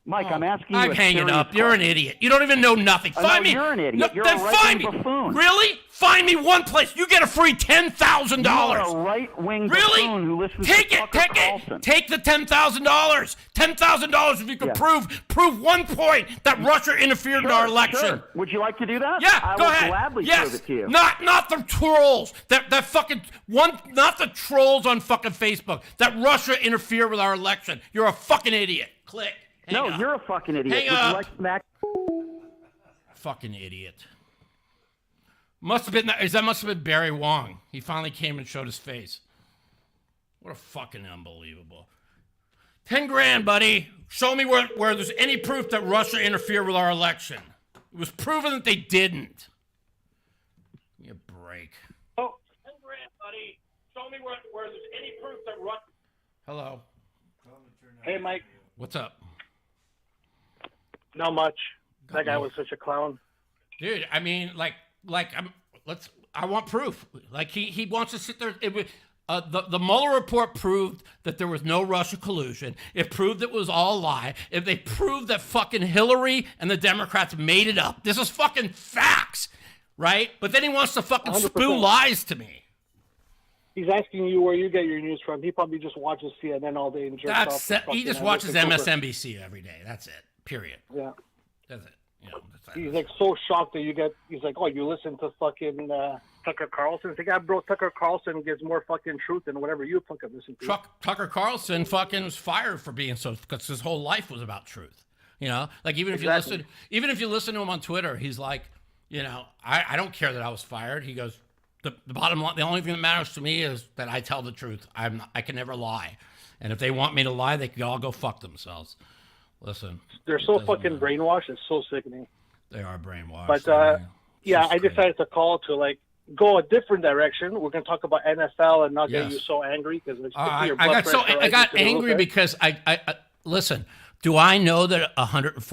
Mike, I'm asking you I'm hanging up. You're an idiot. You don't even know nothing. Find me. You're an idiot. No, You're then a find right-wing me. buffoon. Really? Find me one place. You get a free $10,000. You're a right-wing buffoon who listens to Tucker Carlson. Take the $10,000. $10,000 if you can prove 1 point that Russia interfered in our election. Sure. Would you like to do that? Yeah, go ahead. I will gladly prove it to you. Not the trolls. That fucking not the trolls on fucking Facebook. That Russia interfered with our election. You're a fucking idiot. Click. No, you're a fucking idiot. Hang Would up. you like smack? Fucking idiot. Must have been Barry Wong. He finally came and showed his face. What a fucking unbelievable. 10 grand, buddy. Show me where there's any proof that Russia interfered with our election. It was proven that they didn't. Give me a break. Oh, 10 grand, buddy. Show me where there's any proof that Russia. Hello. Hey, Mike. What's up? Not much. That guy was such a clown. Dude, I mean, I want proof. Like he wants to sit there. The Mueller report proved that there was no Russia collusion. It proved it was all a lie. If they proved that fucking Hillary and the Democrats made it up. This is fucking facts, right? But then he wants to fucking 100%. spew lies to me. He's asking you where you get your news from. He probably just watches CNN all day and jerks off. He just watches MSNBC every day. That's it. Period. Yeah. That's it. He's like so shocked that he's like, oh, you listen to fucking Tucker Carlson? It's like, yeah, bro, Tucker Carlson gives more fucking truth than whatever you fucking listen to. Tucker Carlson fucking was fired for being so, because his whole life was about truth. Like even if you listen to him on Twitter, he's like, I don't care that I was fired. He goes, the bottom line, the only thing that matters to me is that I tell the truth. I can never lie. And if they want me to lie, they can all go fuck themselves. Listen. They're so fucking brainwashed. It's so sickening. They are brainwashed. But I decided to call to go a different direction. We're going to talk about NFL and not get you so angry because it's your blood pressure. I got angry because I listen. Do I know that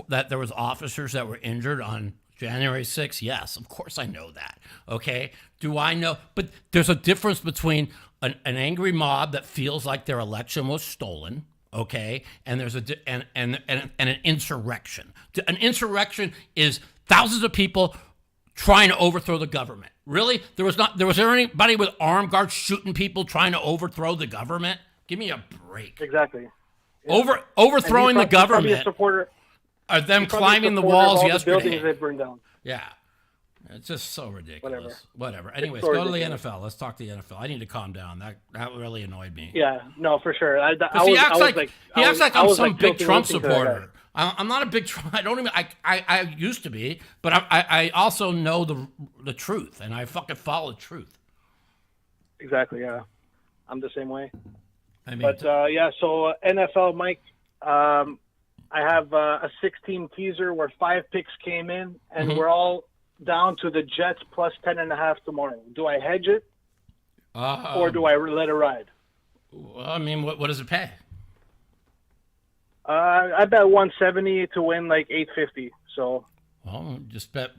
that there was officers that were injured on January 6th? Yes, of course I know that. Okay. Do I know? But there's a difference between an angry mob that feels like their election was stolen. Okay, and there's and an insurrection. An insurrection is thousands of people trying to overthrow the government. Really? Was there anybody with armed guards shooting people trying to overthrow the government? Give me a break. Exactly. Yeah. Overthrowing the government. Are them climbing the walls yesterday? The buildings they burned down. Yeah. It's just so ridiculous. Whatever. Anyways, go to the NFL. Let's talk to the NFL. I need to calm down. That really annoyed me. Yeah, no, for sure. He acts like I'm some big Trump supporter. I'm not a big. I don't even. I used to be, but I also know the truth, and I fucking follow truth. Exactly. Yeah, I'm the same way. I mean, But so NFL, Mike, I have a 6-team teaser where 5 picks came in, and we're all down to the Jets plus 10.5 tomorrow. Do I hedge it, or do I let it ride? Well, I mean, what does it pay? I bet 170 to win like 850. So. Well, just bet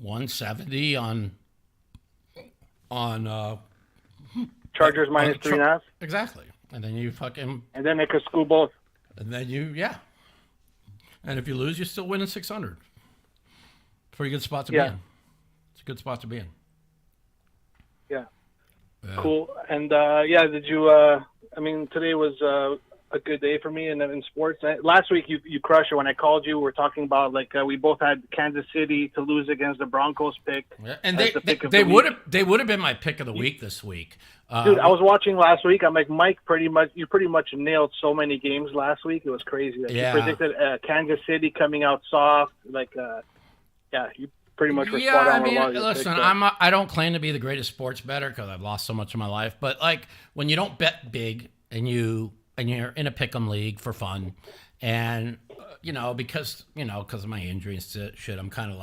170 on Chargers minus 3.5. Exactly, and then you fucking. And then they could school both. And then and if you lose, you're still winning 600. Pretty good spot to be in. It's a good spot to be in. Yeah. Cool. And did you? I mean, today was a good day for me in sports. Last week you crushed it when I called you. We're talking about we both had Kansas City to lose against the Broncos pick. Yeah. And they would have been my pick of the week this week. Dude, I was watching last week. I'm like, Mike, you pretty much nailed so many games last week. It was crazy. You predicted Kansas City coming out soft. You pretty much were spot on. I mean, listen, I don't claim to be the greatest sports bettor because I've lost so much of my life. But when you don't bet big and you're in a pick'em league for fun, and because of my injury and shit, I'm kind of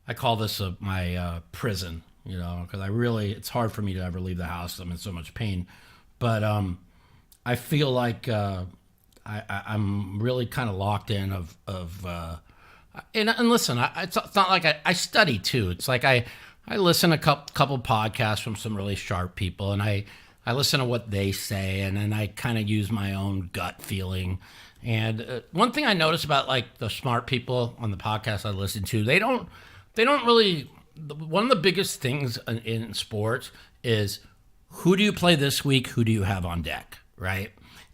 I call this my prison, because it's hard for me to ever leave the house. I'm in so much pain, but I feel like I'm really kind of locked in and listen, it's not like I study too. It's like I listen to a couple podcasts from some really sharp people, and I listen to what they say, and then I kind of use my own gut feeling. And one thing I notice about the smart people on the podcast I listen to, they don't really. One of the biggest things in sports is who do you play this week? Who do you have on deck, right?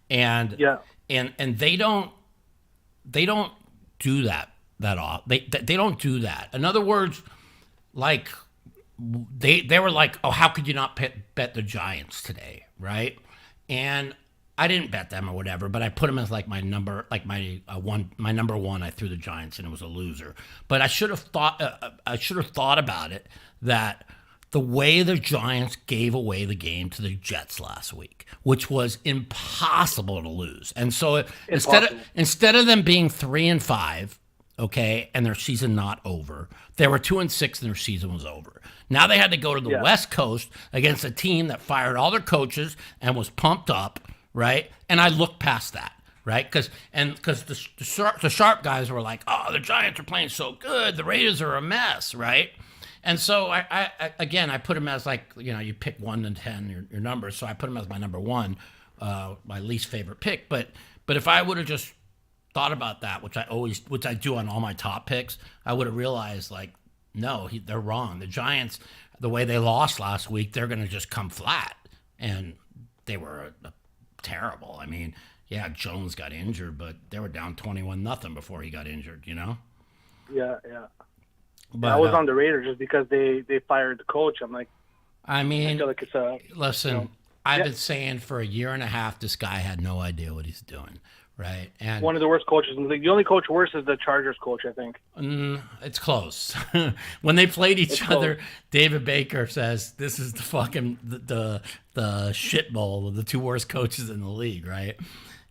And and they don't do that off. They don't do that. In other words, they were like, oh, how could you not bet the Giants today, right? And I didn't bet them or whatever, but I put them as my number, my number one. I threw the Giants and it was a loser. But I should have thought about it, that the way the Giants gave away the game to the Jets last week, which was impossible to lose, and so instead of them being 3-5. Okay, and their season not over. They were 2-6 and their season was over. Now they had to go to the West Coast against a team that fired all their coaches and was pumped up, right? And I looked past that, right? Because the sharp guys were like, oh, the Giants are playing so good. The Raiders are a mess, right? And so I put them as you pick 1 to 10 your numbers. So I put them as my number one, my least favorite pick. But if I would have just thought about that, which I do on all my top picks, I would have realized no, they're wrong. The Giants, the way they lost last week, they're going to just come flat, and they were terrible. I mean, Jones got injured, but they were down 21-0 before he got injured. Yeah. But I was on the Raiders just because they fired the coach. I'm like, I feel like it's listen. I've been saying for a year and a half, this guy had no idea what he's doing. Right, and one of the worst coaches in the league. The only coach worse is the Chargers coach, I think. It's close. When they played each other, David Baker says this is the fucking the shit bowl of the two worst coaches in the league, right?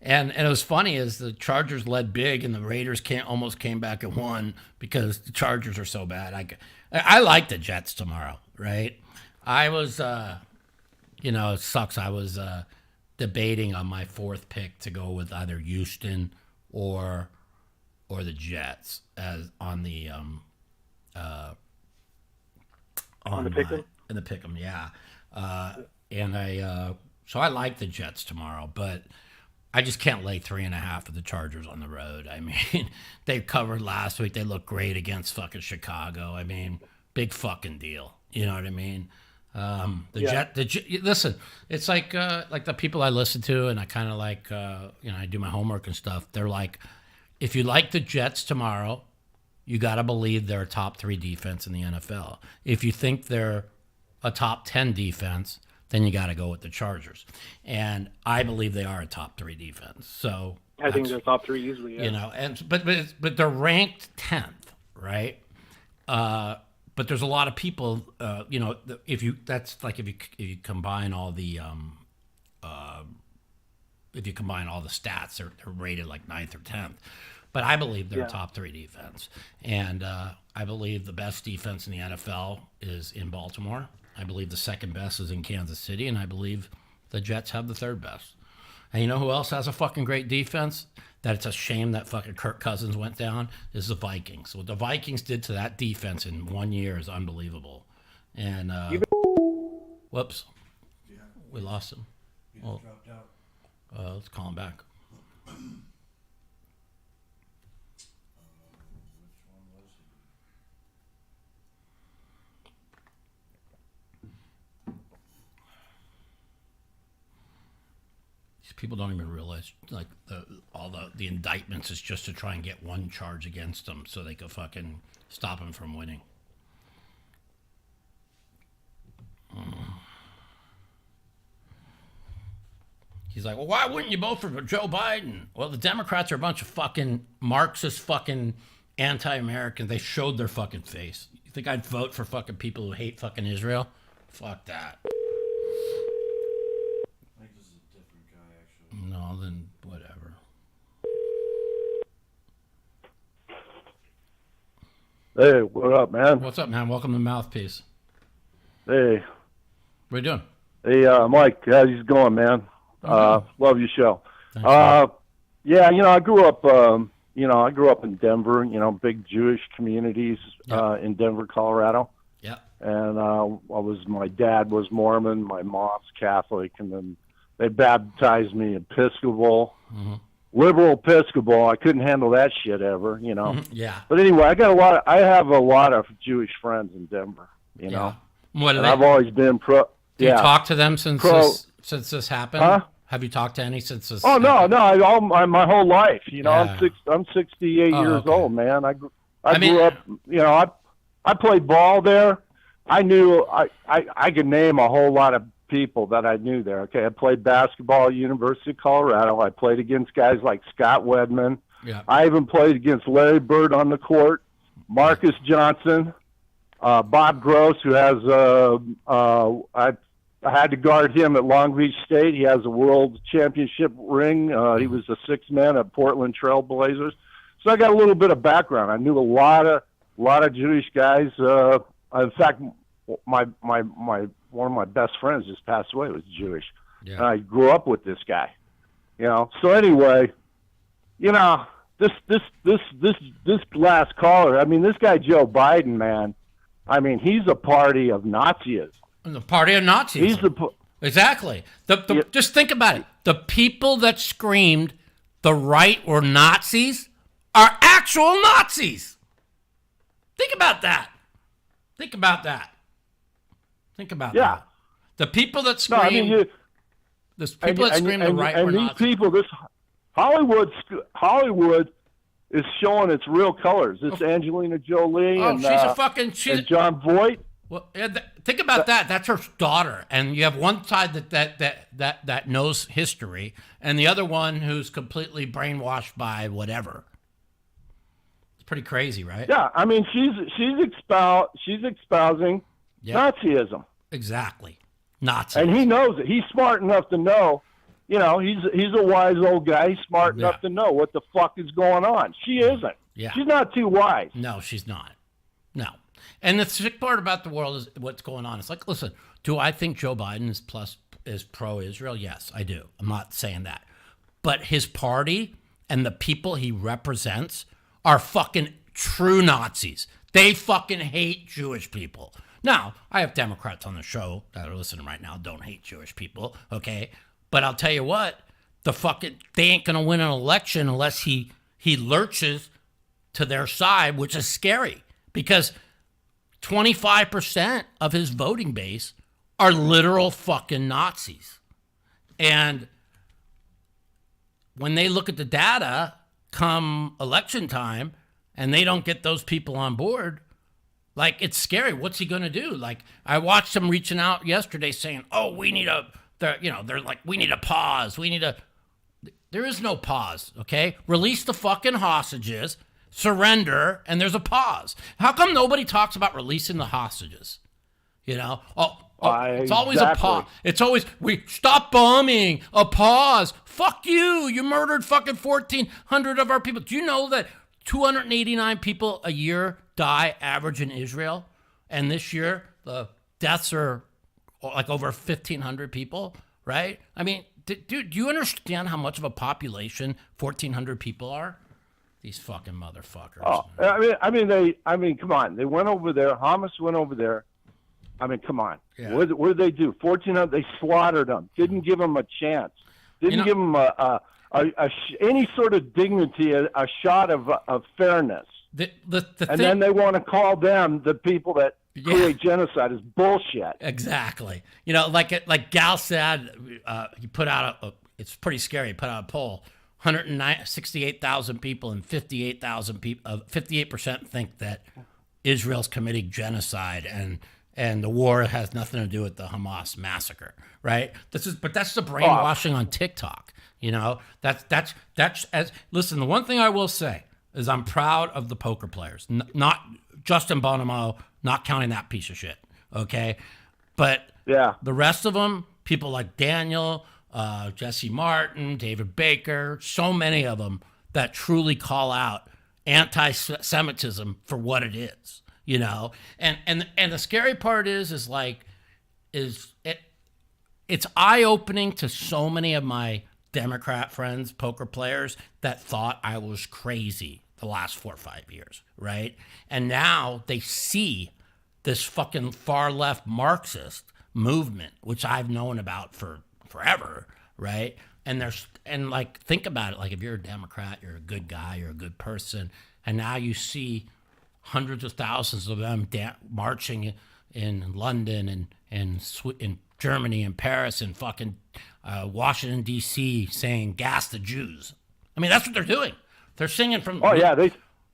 And it was funny is the Chargers led big and the Raiders almost came back and won because the Chargers are so bad. I like the Jets tomorrow, right? I was, it sucks. I was debating on my fourth pick to go with either Houston or the Jets as on the pick'em, yeah. So I like the Jets tomorrow, but I just can't lay 3.5 of the Chargers on the road. I mean, they covered last week. They looked great against fucking Chicago. I mean, big fucking deal. You know what I mean? Listen, it's like the people I listen to, and I kind of I do my homework and stuff. They're like, if you like the Jets tomorrow, you got to believe they're a top 3 defense in the NFL. If you think they're a top 10 defense, then you got to go with the Chargers. And I believe they are a top 3 defense. So I think they're top 3 easily. Yeah. You know, but they're ranked 10th, right? But there's a lot of people. You know, if you combine all the stats, they're rated like 9th or 10th. But I believe they're a top 3 defense, and I believe the best defense in the NFL is in Baltimore. I believe the second best is in Kansas City, and I believe the Jets have the third best. And you know who else has a fucking great defense? That it's a shame that fucking Kirk Cousins went down, is the Vikings. So what the Vikings did to that defense in 1 year is unbelievable. And, whoops. We lost him. Well, dropped out. Let's call him back. People don't even realize, like, all the indictments is just to try and get one charge against them so they could fucking stop him from winning. He's like, well, why wouldn't you vote for Joe Biden? Well, the Democrats are a bunch of fucking Marxist fucking anti-Americans. They showed their fucking face. You think I'd vote for fucking people who hate fucking Israel? Fuck that. No, then whatever. Hey, what up, man? What's up, man? Welcome to Mouthpiece. Hey. What are you doing? Hey, Mike, how's it going, man? Love your show. Thanks, yeah, you know, I grew up in Denver, you know, big Jewish communities in Denver, Colorado. Yeah. And my dad was Mormon, my mom's Catholic, and then they baptized me Episcopal, liberal Episcopal. I couldn't handle that shit ever, you know. Yeah. But anyway, I have a lot of Jewish friends in Denver, you know. What and I've always been pro. Do you talk to them since this happened? Huh? Have you talked to any since this? Oh no, my whole life, you know. Yeah. I'm 68 years okay. old, man. I grew up, you know. I played ball there. I knew I could name a whole lot of people that I knew there. Okay, I played basketball at University of Colorado. I played against guys like Scott Wedman. Yeah. I even played against Larry Bird on the court, Marcus Johnson, Bob Gross, who has I had to guard him at Long Beach State. He has a world championship ring. He was the 6th man at Portland Trail Blazers. So I got a little bit of background. I knew a lot of Jewish guys. In fact, one of my best friends just passed away, was Jewish. Yeah. And I grew up with this guy. You know. So anyway, you know, this last caller, I mean, this guy Joe Biden, man, I mean, he's a party of Nazism. The party of Nazis. He's exactly. Just think about it. The people that screamed the right were Nazis are actual Nazis. Think about that. Think about that. The people that scream. No, I mean, the people that scream the right were these Nazis. people, this Hollywood is showing its real colors. It's Angelina Jolie and John Voight. Well, think about that. That's her daughter, and you have one side that knows history, and the other one who's completely brainwashed by whatever. It's pretty crazy, right? Yeah, I mean, she's espousing Nazism. Exactly, Nazis. And he knows it. He's smart enough to know. You know, he's a wise old guy. He's smart enough to know what the fuck is going on. She isn't. Yeah. She's not too wise. No, she's not. No. And the sick part about the world is what's going on. It's like, listen, do I think Joe Biden is pro-Israel? Yes, I do. I'm not saying that. But his party and the people he represents are fucking true Nazis. They fucking hate Jewish people. Now, I have Democrats on the show that are listening right now don't hate Jewish people, okay? But I'll tell you what, they ain't going to win an election unless he lurches to their side, which is scary because 25% of his voting base are literal fucking Nazis. And when they look at the data come election time and they don't get those people on board, Like, it's scary. What's he going to do? Like, I watched him reaching out yesterday saying, oh, we need they're like, we need a pause. There is no pause, okay? Release the fucking hostages, surrender, and there's a pause. How come nobody talks about releasing the hostages? You know? It's always a pause. It's always, we stop bombing, a pause. Fuck you. You murdered fucking 1,400 of our people. Do you know that 289 people a year die average in Israel? And this year, the deaths are like over 1,500 people, right? I mean, dude, do you understand how much of a population 1,400 people are? These fucking motherfuckers. Oh, I mean, come on. They went over there. Hamas went over there. I mean, come on. Yeah. What did they do? 1,400. They slaughtered them. Didn't give them a chance. Didn't give them any sort of dignity, a shot of fairness. Then they want to call them the people that create genocide is bullshit. Exactly. You know, like Gal said, he put out it's pretty scary. He put out a poll. 168,000 people and 58,000 people. 58% think that Israel's committing genocide and the war has nothing to do with the Hamas massacre, right? But that's the brainwashing on TikTok. You know, that's listen. The one thing I will say is I'm proud of the poker players, not Justin Bonomo, not counting that piece of shit. Okay, but the rest of them, people like Daniel, Jesse Martin, David Baker, so many of them that truly call out anti-Semitism for what it is. You know, and the scary part is it's eye-opening to so many of my Democrat friends, poker players, that thought I was crazy the last 4 or 5 years, right? And now they see this fucking far left Marxist movement, which I've known about for forever, right? And like, think about it. Like, if you're a Democrat, you're a good guy, you're a good person, and now you see hundreds of thousands of them marching in London and in Germany and Paris and fucking Washington, D.C. saying gas the Jews. I mean, that's what they're doing. They're singing from... Oh, yeah.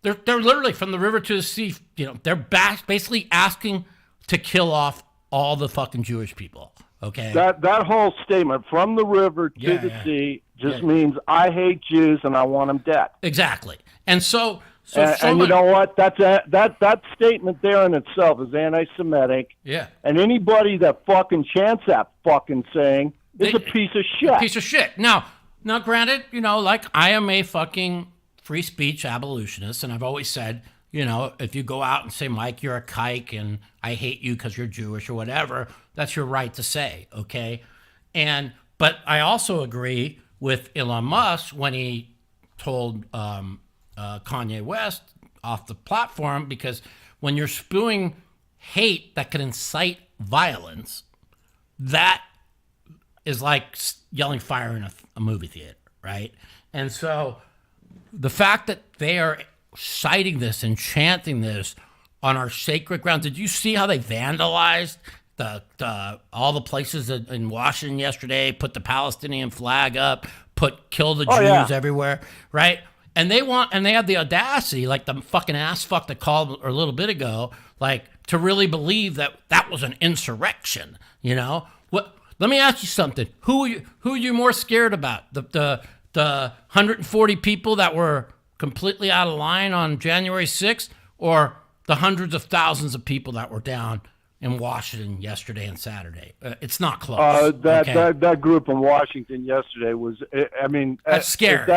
They're literally from the river to the sea. You know, they're basically asking to kill off all the fucking Jewish people, okay? That whole statement, from the river to the sea, just means I hate Jews and I want them dead. Exactly. And so you know what? That statement there in itself is anti-Semitic. Yeah. And anybody that fucking chants that fucking saying is a piece of shit. A piece of shit. Now, granted, you know, like, I am a fucking free speech abolitionist, and I've always said, you know, if you go out and say, Mike, you're a kike and I hate you because you're Jewish or whatever, that's your right to say, okay? But I also agree with Elon Musk when he told Kanye West off the platform, because when you're spewing hate that can incite violence, that is like yelling fire in a movie theater, right? And so the fact that they are citing this and chanting this on our sacred ground, did you see how they vandalized all the places in Washington yesterday, put the Palestinian flag up, kill the Jews everywhere, right? And they have the audacity, like the fucking ass fuck that called a little bit ago, like, to really believe that was an insurrection, you know? Let me ask you something. Who are you more scared about? The 140 people that were completely out of line on January 6th, or the hundreds of thousands of people that were down in Washington yesterday and Saturday? It's not close. That group in Washington yesterday was, I mean, that's scary.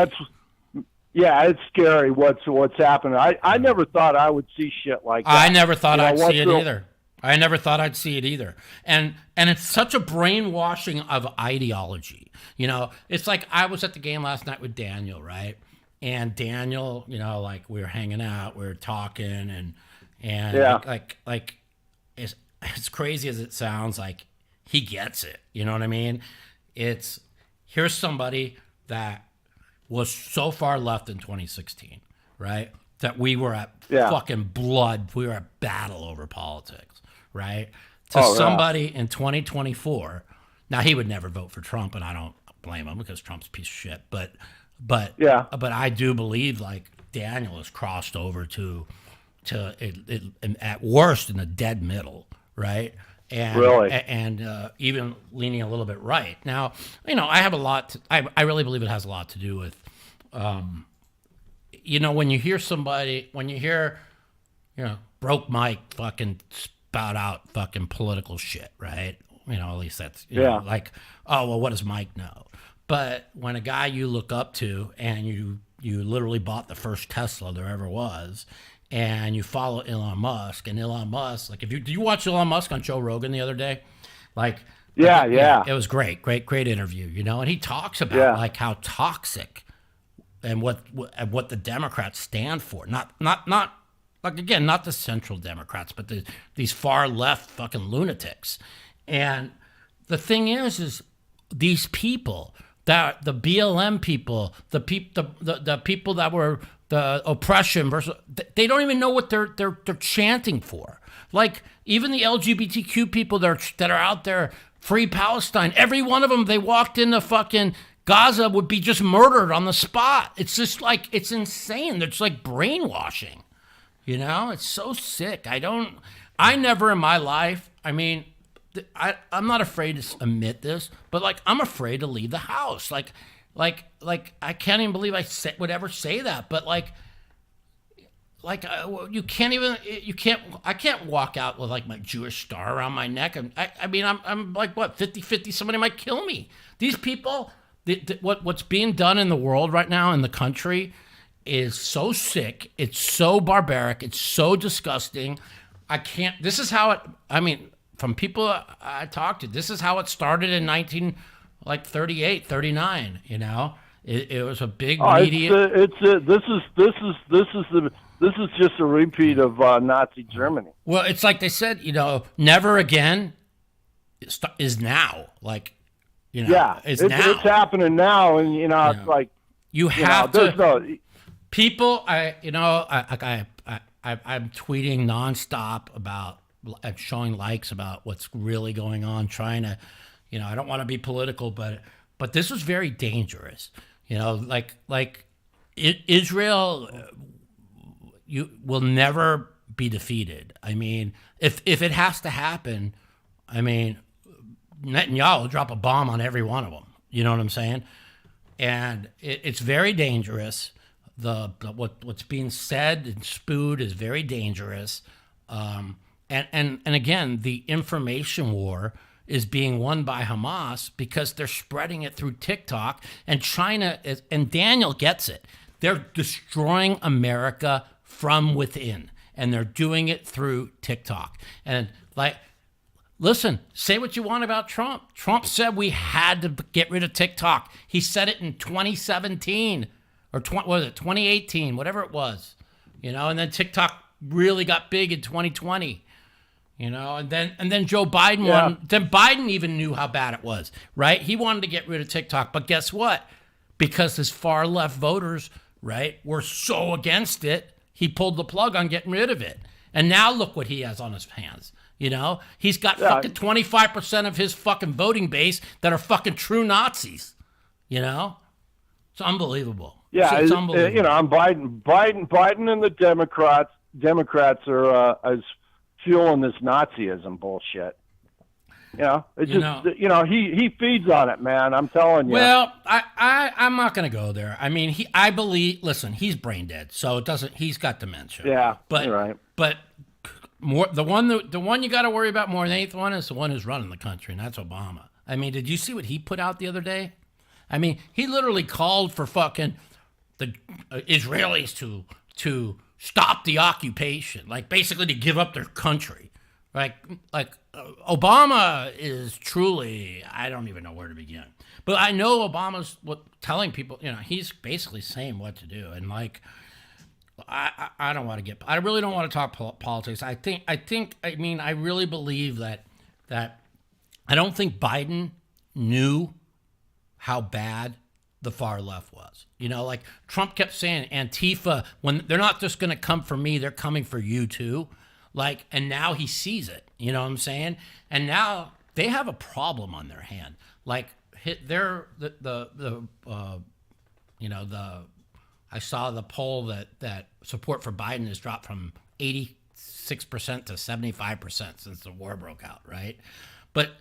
It's scary what's happening. I never thought I would see shit like that. I never thought I'd see it either. I never thought I'd see it either. And it's such a brainwashing of ideology. You know, it's like, I was at the game last night with Daniel, right? And Daniel, you know, like, we were hanging out, we were talking, and like as crazy as it sounds, like, he gets it. You know what I mean? Here's somebody that was so far left in 2016, right? That we were at fucking blood. We were at battle over politics, right? To somebody in 2024. Now, he would never vote for Trump, and I don't blame him, because Trump's a piece of shit. But I do believe, like, Daniel has crossed over to at worst in a dead middle, right? And, Really? and even leaning a little bit right. Now, I have a lot. I really believe it has a lot to do with, when you hear broke Mike fucking spout out fucking political shit, right? At least that's like, oh well, what does Mike know? But when a guy you look up to and you literally bought the first Tesla there ever was, and you follow Elon Musk, and Elon Musk, like, did you watch Elon Musk on Joe Rogan the other day? Like, yeah, it was great interview, and he talks about like how toxic and what the Democrats stand for. Not like, again, not the central Democrats, but these far left fucking lunatics. And the thing is these people, that the BLM people, the people that were the oppression versus, they don't even know what they're chanting for. Like, even the LGBTQ people that are out there, free Palestine, every one of them, they walked into fucking Gaza would be just murdered on the spot. It's just like, it's insane. It's like brainwashing, it's so sick. I never in my life, I'm not afraid to admit this, but like, I'm afraid to leave the house. Like I can't even believe would ever say that, but I can't walk out with like my Jewish star around my neck. I'm like, what, 50-50, somebody might kill me. These people, what's being done in the world right now in the country is so sick. It's so barbaric. It's so disgusting. This is how from people I talked to, this is how it started in 1938, 39. It was a big media. This is just a repeat of Nazi Germany. Well, it's like they said, never again is now. Like, it's now. It's happening now, and it's like you have to. People, I'm tweeting nonstop about, showing likes about what's really going on, trying to, I don't want to be political, but this was very dangerous. Israel, you will never be defeated. If it has to happen, Netanyahu will drop a bomb on every one of them. You know what I'm saying? And it's very dangerous. What's being said and spewed is very dangerous. And again, the information war is being won by Hamas because they're spreading it through TikTok, and China and Daniel gets it. They're destroying America from within, and they're doing it through TikTok. And listen, say what you want about Trump. Trump said we had to get rid of TikTok. He said it in 2017 or 2018, whatever it was, and then TikTok really got big in 2020. And then Joe Biden won. Then Biden even knew how bad it was, right? He wanted to get rid of TikTok, but guess what? Because his far left voters, right, were so against it, he pulled the plug on getting rid of it. And now look what he has on his hands. He's got fucking 25% of his fucking voting base that are fucking true Nazis. It's unbelievable. Yeah, it's unbelievable. I'm Biden and the Democrats are as fueling this Nazism bullshit. It's just he feeds on it, man. I'm telling you. Well, I'm not going to go there. I believe. Listen, he's brain dead, so it doesn't. He's got dementia. Yeah, but you're right. But the one you got to worry about more than anyone is the one who's running the country, and that's Obama. Did you see what he put out the other day? He literally called for fucking the Israelis to stop the occupation, like basically to give up their country. Obama is truly, I don't even know where to begin. But I know Obama's telling people, he's basically saying what to do. And I don't want to I really don't want to talk politics. I really believe that I don't think Biden knew how bad the far left was. Trump kept saying Antifa, when they're not just going to come for me, they're coming for you too. And now he sees it, you know what I'm saying? And now they have a problem on their hand. I saw the poll that support for Biden has dropped from 86% to 75% since the war broke out, right? But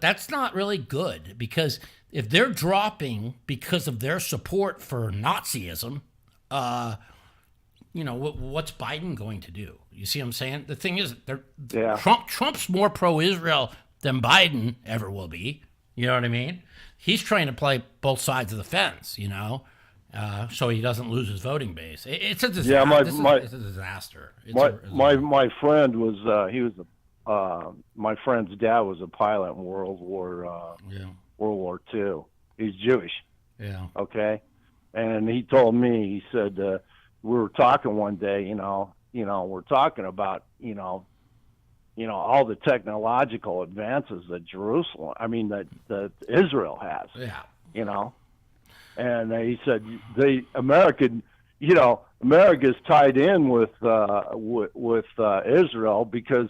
that's not really good, because if they're dropping because of their support for Nazism, what's Biden going to do? You see what I'm saying? The thing is, Trump's more pro-Israel than Biden ever will be. You know what I mean? He's trying to play both sides of the fence, so he doesn't lose his voting base. It's a disaster. Yeah, it's a disaster. My friend was my friend's dad was a pilot in World War II. He's Jewish. Yeah. Okay, and he told me, he said, we were talking one day, we're talking about, all the technological advances that that Israel has. Yeah. And he said America's tied in with Israel because,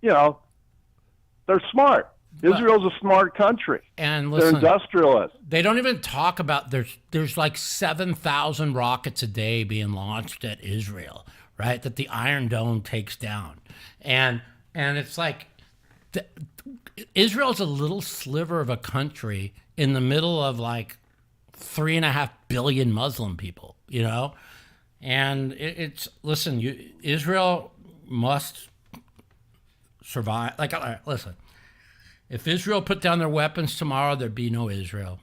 they're smart. Israel's a smart country. And listen, they're industrialists. They don't even talk about there's like 7,000 rockets a day being launched at Israel, right? That the Iron Dome takes down. And it's like Israel's a little sliver of a country in the middle of like 3.5 billion Muslim people, And Israel must survive. Listen. If Israel put down their weapons tomorrow, there'd be no Israel.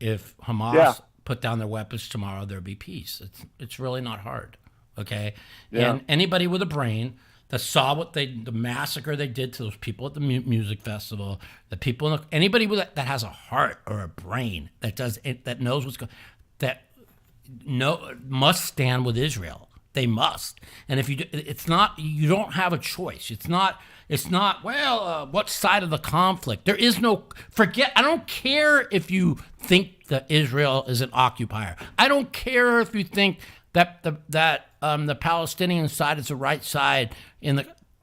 If Hamas put down their weapons tomorrow, there'd be peace. It's really not hard, okay? Yeah. And anybody with a brain that saw the massacre they did to those people at the music festival, the people, anybody that has a heart or a brain that knows what's going, must stand with Israel. They must. And if you don't have a choice. It's not, what side of the conflict? There is no, I don't care if you think that Israel is an occupier. I don't care if you think that the Palestinian side is the right side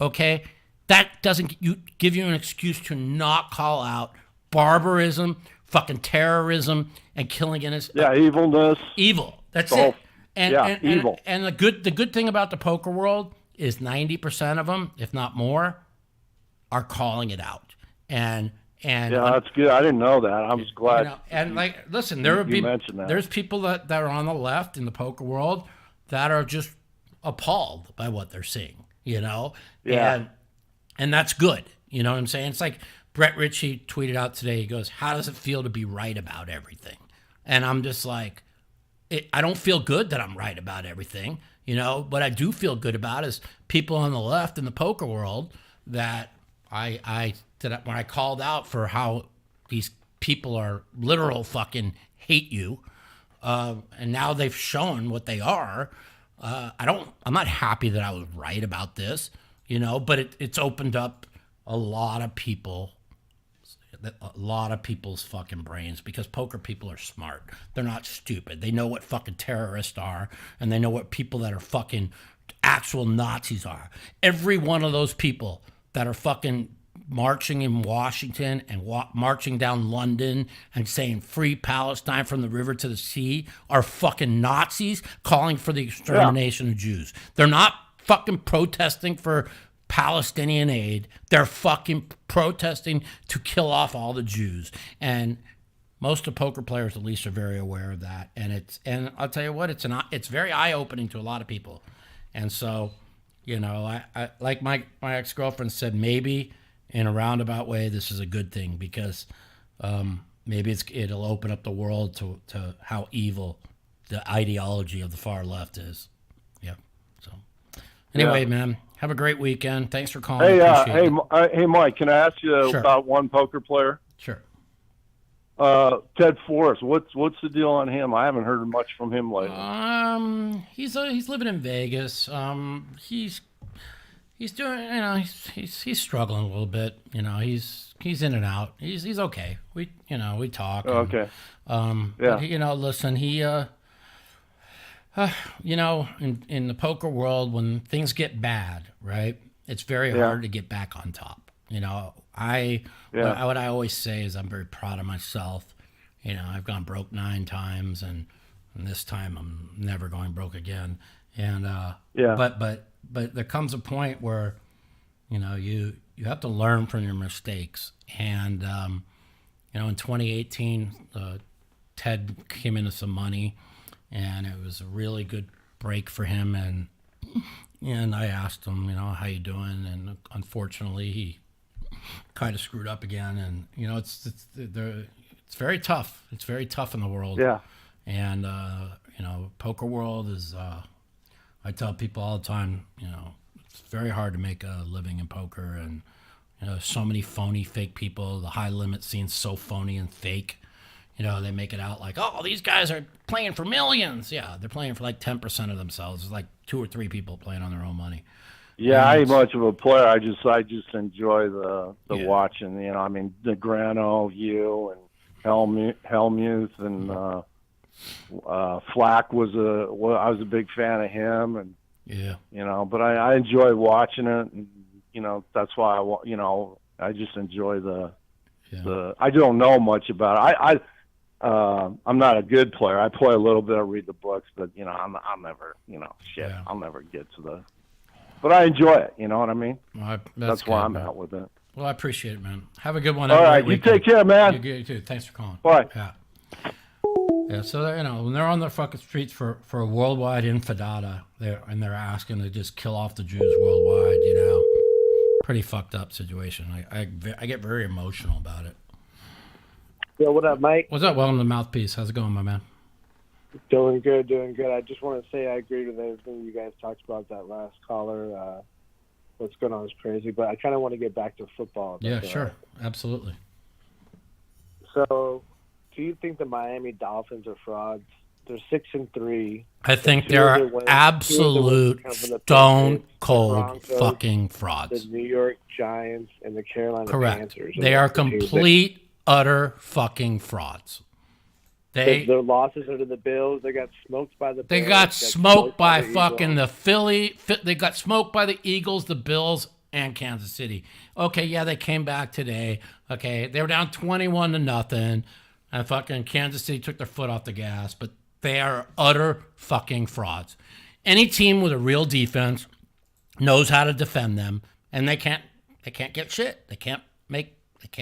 okay? That doesn't give you an excuse to not call out barbarism, fucking terrorism, and killing innocent. Yeah, evilness. Evil. That's it. Evil. And the good thing about the poker world is 90% of them, if not more, are calling it out. And that's good. I didn't know that. I was glad. Listen, mentioned that. There's people that are on the left in the poker world that are just appalled by what they're seeing. Yeah. And that's good. You know what I'm saying? It's like Brett Ritchie tweeted out today. He goes, "How does it feel to be right about everything?" And I'm just like, I don't feel good that I'm right about everything, but I do feel good about is people on the left in the poker world that when I called out for how these people are literal fucking hate you, and now they've shown what they are. I'm not happy that I was right about this, but it's opened up a lot of people's fucking brains, because poker people are smart. They're not stupid. They know what fucking terrorists are, and they know what people that are fucking actual Nazis are. Every one of those people that are fucking marching in Washington and marching down London and saying free Palestine from the river to the sea are fucking Nazis calling for the extermination of Jews. They're not fucking protesting for Palestinian aid. They're fucking protesting to kill off all the Jews. And most of poker players at least are very aware of that. And I'll tell you what, it's very eye-opening to a lot of people. And so, I like my ex-girlfriend said, maybe in a roundabout way, this is a good thing, because maybe it'll open up the world to how evil the ideology of the far left is. Yeah. So anyway, man, have a great weekend. Thanks for calling. Hey, Mike, can I ask you about one poker player? Sure. Ted Forrest, what's the deal on him? I haven't heard much from him lately. He's living in Vegas. He's doing, he's struggling a little bit. He's in and out. He's okay. We talk. Okay. But, listen, he, in the poker world, when things get bad, right, it's very hard to get back on top. What I always say is I'm very proud of myself. I've gone broke 9 times, and this time I'm never going broke again. And Yeah. but there comes a point where, you have to learn from your mistakes. And in 2018, Ted came into some money, and it was a really good break for him. And I asked him, how you doing? And unfortunately, he kind of screwed up again. And it's very tough. It's very tough in the world. Yeah. And poker world is. I tell people all the time, it's very hard to make a living in poker, and so many phony, fake people. The high limit scene's so phony and fake. They make it out like, oh, these guys are playing for millions. Yeah, they're playing for like 10% of themselves. It's like 2 or 3 people playing on their own money. Yeah, I ain't much of a player. I just enjoy the Yeah. watching. Negrano, you, and Helmuth, and Flack I was a big fan of him, and Yeah. but I enjoy watching it, and that's why I just enjoy the. I don't know much about it. I'm not a good player. I play a little bit. I read the books, but I'll never Yeah. I'll never get to the. But I enjoy it. You know what I mean? Well, That's why I'm out with it. Well, I appreciate it, man. Have a good one. All Have a right, great you weekend. take care, man. You too. Thanks for calling. Bye. Yeah. Yeah, so when they're on the fucking streets for a worldwide infidata, they're asking to just kill off the Jews worldwide, pretty fucked up situation. I get very emotional about it. Yo, what up, Mike? What's up? Welcome to Mouthpiece. How's it going, my man? Doing good. I just want to say I agree with everything you guys talked about, that last caller. What's going on is crazy, but I kind of want to get back to football. Yeah, sure. Absolutely. So, do you think the Miami Dolphins are frauds? They're 6-3. I think Two they're of their wins- absolute two of their wins come from the stone Patriots, cold Broncos, fucking The frauds. New York Giants and the Carolina Correct. Panthers. They are the teams that- complete, utter fucking frauds. Their losses are to the Bills. They got smoked by the They Bears, got smoked by the fucking Eagles. the Philly. They got smoked by the Eagles, the Bills, and Kansas City. Okay, yeah, they came back today. Okay, they were down 21-0, and fucking Kansas City took their foot off the gas. But they are utter fucking frauds. Any team with a real defense knows how to defend them, and they can't get shit. They can't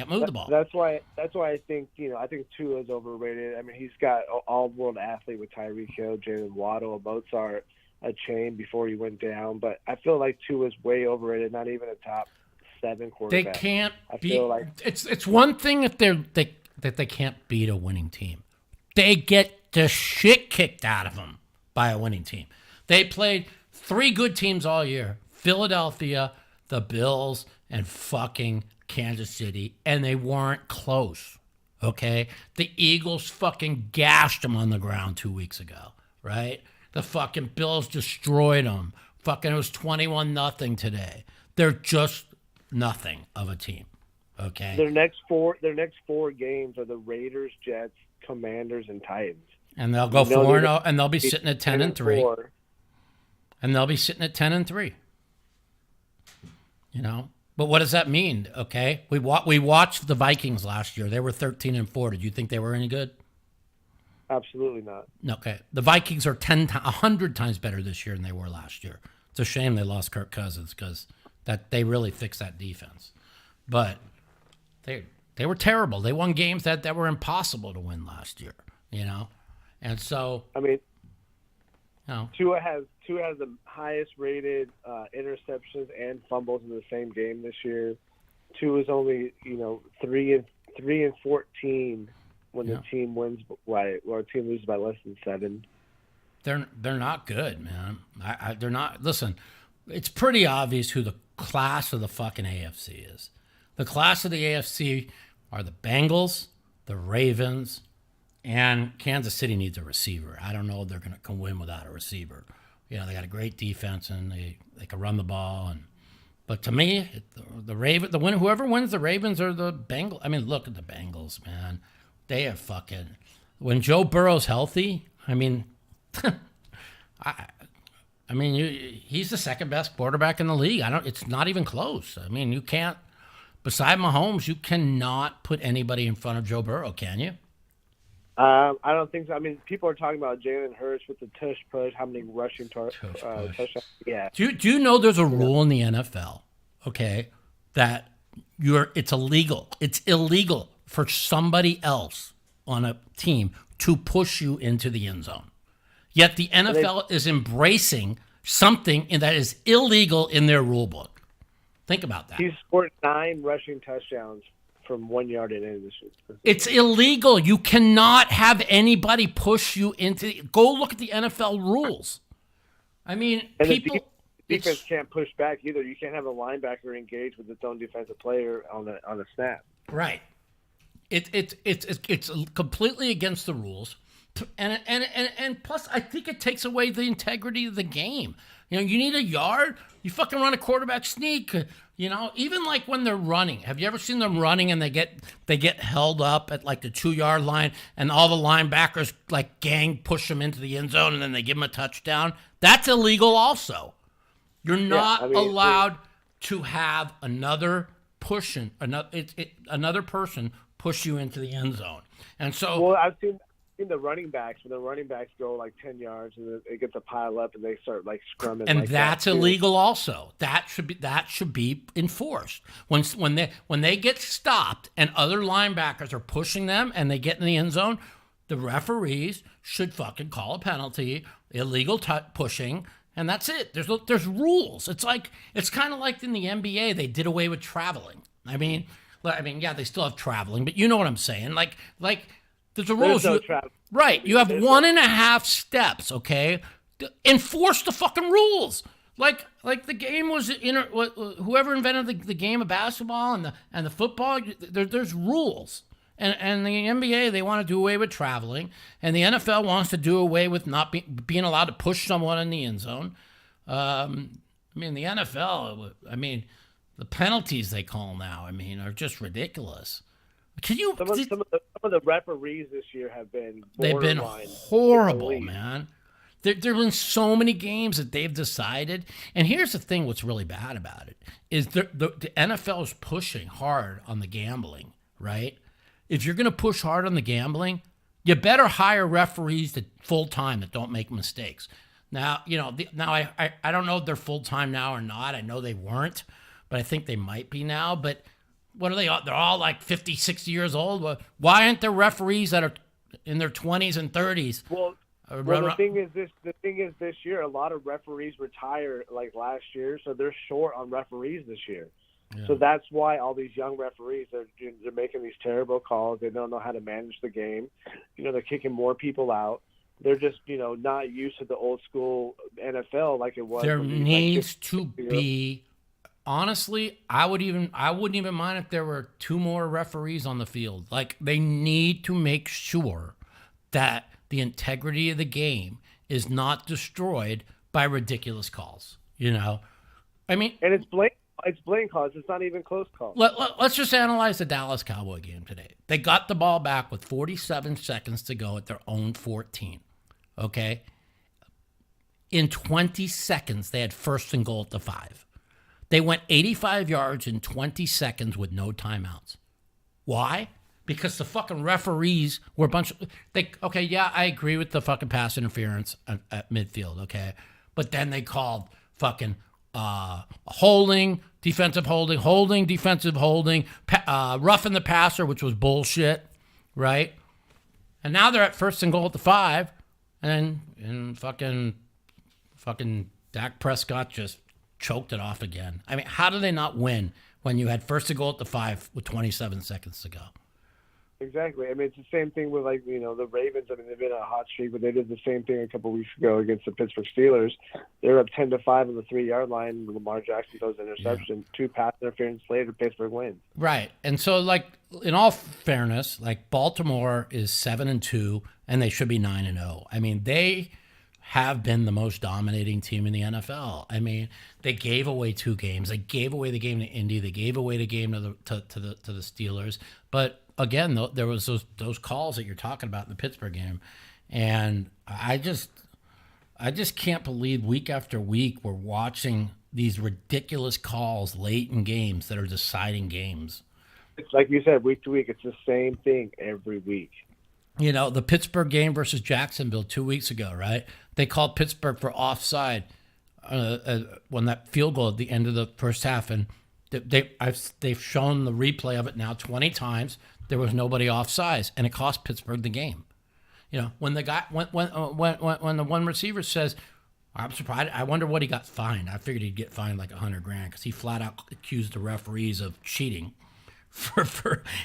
move the ball. That's why I think I think Tua is overrated. I mean, he's got an all-world athlete with Tyreek Hill, Jalen Waddle, a Mozart, a chain before he went down. But I feel like Tua is way overrated. Not even a top 7 They quarterback. can't I beat. feel like It's one thing if they can't beat a winning team. They get the shit kicked out of them by a winning team. They played 3 good teams all year: Philadelphia, the Bills, and fucking Kansas City, and they weren't close. Okay, the Eagles fucking gashed them on the ground 2 weeks ago, right? The fucking Bills destroyed them. Fucking, it was 21-0 today. They're just nothing of a team. Okay. their next four games are the Raiders, Jets, Commanders, and Titans. And they'll go 4-0, and they'll be sitting at 10-3. 4. And they'll be sitting at 10-3. But what does that mean? Okay, we watched the Vikings last year. They were 13-4. Did you think they were any good? Absolutely not. Okay, the Vikings are 100 times better this year than they were last year. It's a shame they lost Kirk Cousins because that they really fixed that defense. But they were terrible. They won games that were impossible to win last year. And so I mean, No. Tua has the highest rated interceptions and fumbles in the same game this year. Tua is only 3-14 when the team wins by or a team loses by less than 7. They're not good, man. They're not. Listen, it's pretty obvious who the class of the fucking AFC is. The class of the AFC are the Bengals, the Ravens, and Kansas City needs a receiver. I don't know if they're going to win without a receiver. They got a great defense and they can run the ball. But to me, whoever wins the Ravens or the Bengals. I mean, look at the Bengals, man. They are fucking. When Joe Burrow's healthy, I mean, he's the second best quarterback in the league. It's not even close. I mean, you can't. Beside Mahomes, you cannot put anybody in front of Joe Burrow, can you? I don't think so. I mean, people are talking about Jalen Hurts with the tush push, how many rushing touchdowns. Yeah. Do you know there's a rule in the NFL, okay, that it's illegal. It's illegal for somebody else on a team to push you into the end zone. Yet the NFL is embracing something that is illegal in their rule book. Think about that. He's scored 9 rushing touchdowns from 1 yard and in this year. It's illegal. You cannot have anybody push you into. Go look at the NFL rules. I mean, and people. The defense can't push back either. You can't have a linebacker engage with its own defensive player on the snap. Right. It's completely against the rules, and plus, I think it takes away the integrity of the game. You know, you need a yard. You fucking run a quarterback sneak. You know, even like when they're running. Have you ever seen them running and they get held up at like the 2-yard line and all the linebackers like gang push them into the end zone and then they give them a touchdown? That's illegal also. You're not allowed to have another person push you into the end zone. And so, well, I've seen the running backs, when the running backs go like 10 yards and it gets a pile up and they start like scrumming. And like that's that illegal also. That should be enforced. When they get stopped and other linebackers are pushing them and they get in the end zone, the referees should fucking call a penalty, illegal pushing, and that's it. There's rules. It's kind of like in the NBA they did away with traveling. I mean, yeah, they still have traveling, but you know what I'm saying. Like there's a rules. Right. You have 1.5 steps, okay? Enforce the fucking rules. Like the game was whoever invented the game of basketball and the football, there's rules. And the NBA, they want to do away with traveling, and the NFL wants to do away with not being allowed to push someone in the end zone. I mean, the NFL, the penalties they call now, are just ridiculous. Can you? Some of the referees this year have been they've been horrible, man. There have been so many games that they've decided. And here's the thing: what's really bad about it is the NFL is pushing hard on the gambling, right? If you're going to push hard on the gambling, you better hire referees that full time that don't make mistakes. Now, I don't know if they're full time now or not. I know they weren't, but I think they might be now. But what are they? They're all like 50, 60 years old. Why aren't there referees that are in their 20s and 30s? Well, the thing is this year, a lot of referees retired like last year, so they're short on referees this year. Yeah. So that's why all these young referees they're making these terrible calls. They don't know how to manage the game. They're kicking more people out. They're just not used to the old school NFL like it was. There needs to be. Honestly, I wouldn't even mind if there were 2 more referees on the field. Like, they need to make sure that the integrity of the game is not destroyed by ridiculous calls. And it's blatant calls. It's not even close calls. Let's just analyze the Dallas Cowboy game today. They got the ball back with 47 seconds to go at their own 14. Okay? In 20 seconds, they had first and goal at the 5. They went 85 yards in 20 seconds with no timeouts. Why? Because the fucking referees were a bunch of... I agree with the fucking pass interference at midfield, okay? But then they called fucking holding, defensive holding, defensive holding, roughing the passer, which was bullshit, right? And now they're at first and goal at the 5, and fucking Dak Prescott just choked it off again. How do they not win when you had first and goal at the 5 with 27 seconds to go? Exactly. It's the same thing with the Ravens. They've been on a hot streak, but they did the same thing a couple of weeks ago against the Pittsburgh Steelers. They're up 10-5 on the 3-yard line. Lamar Jackson throws an interception. 2 pass interference later, Pittsburgh wins. Right. And so, in all fairness, Baltimore is 7-2, and they should be 9-0. They have been the most dominating team in the NFL. They gave away 2 games. They gave away the game to Indy. They gave away the game to the Steelers. But again, there was those calls that you're talking about in the Pittsburgh game, and I just can't believe week after week we're watching these ridiculous calls late in games that are deciding games. It's like you said, week to week, it's the same thing every week. The Pittsburgh game versus Jacksonville 2 weeks ago, right? They called Pittsburgh for offside when that field goal at the end of the first half, and they've shown the replay of it now 20 times. There was nobody offsides, and it cost Pittsburgh the game. When the guy when the one receiver says, "I'm surprised. I wonder what he got fined." I figured he'd get fined like $100,000 because he flat out accused the referees of cheating.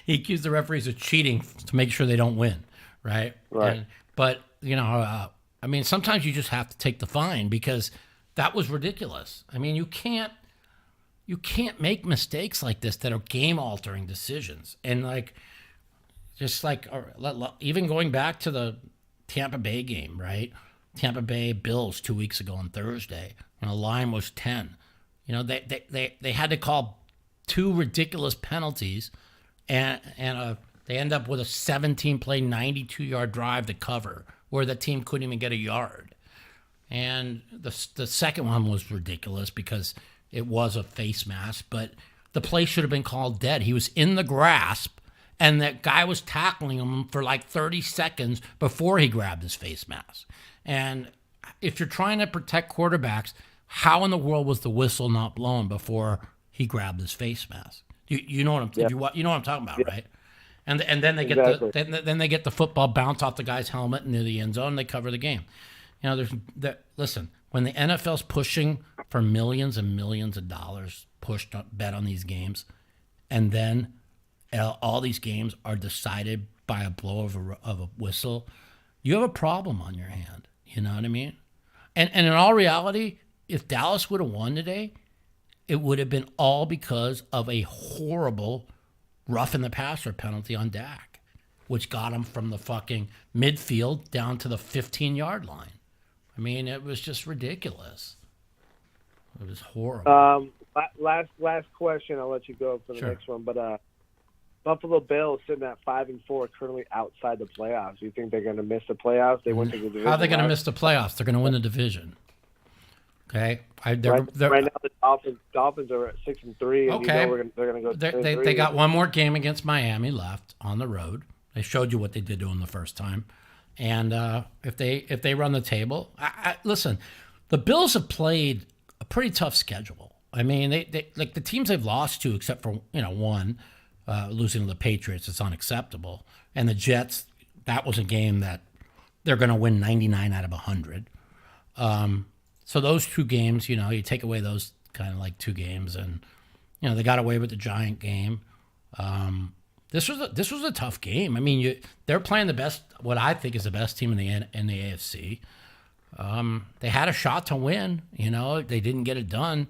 He accused the referees of cheating to make sure they don't win, right? Right. But sometimes you just have to take the fine because that was ridiculous. I mean, you can't make mistakes like this that are game-altering decisions. And even going back to the Tampa Bay game, right? Tampa Bay Bills 2 weeks ago on Thursday, when the line was 10. They had to call 2 ridiculous penalties, and they end up with a 17-play, 92-yard drive to cover, where the team couldn't even get a yard. And the second one was ridiculous because it was a face mask, but the play should have been called dead. He was in the grasp, and that guy was tackling him for like 30 seconds before he grabbed his face mask. And if you're trying to protect quarterbacks, how in the world was the whistle not blown before he grabbed his face mask? You know what I'm you know what I'm talking about, right? And then they get then they get the football bounce off the guy's helmet into the end zone. And they cover the game. Listen, when the NFL's pushing for millions and millions of dollars bet on these games, and then all these games are decided by a blow of a whistle, you have a problem on your hand. You know what I mean? And in all reality, if Dallas would have won today, it would have been all because of a horrible roughing the passer penalty on Dak, which got him from the fucking midfield down to the 15-yard line. I mean, it was just ridiculous. It was horrible. Last question. I'll let you go for the next one. But Buffalo Bills sitting at 5-4, currently outside the playoffs. You think they're going to miss the playoffs? They went to the division. How are they going to miss the playoffs? They're going to win the division. Okay. Right now, the Dolphins are at 6-3, and okay. They're going to go. They got one more game against Miami left on the road. They showed you what they did to them the first time, and if they run the table, listen, the Bills have played a pretty tough schedule. I mean, they like the teams they've lost to, except for one losing to the Patriots, it's unacceptable, and the Jets. That was a game that they're going to win 99 out of 100. So those 2 games, you take away those kind of like 2 games, and they got away with the Giant game. This was a tough game. I mean, they're playing the best, what I think is the best team in the AFC. They had a shot to win. They didn't get it done.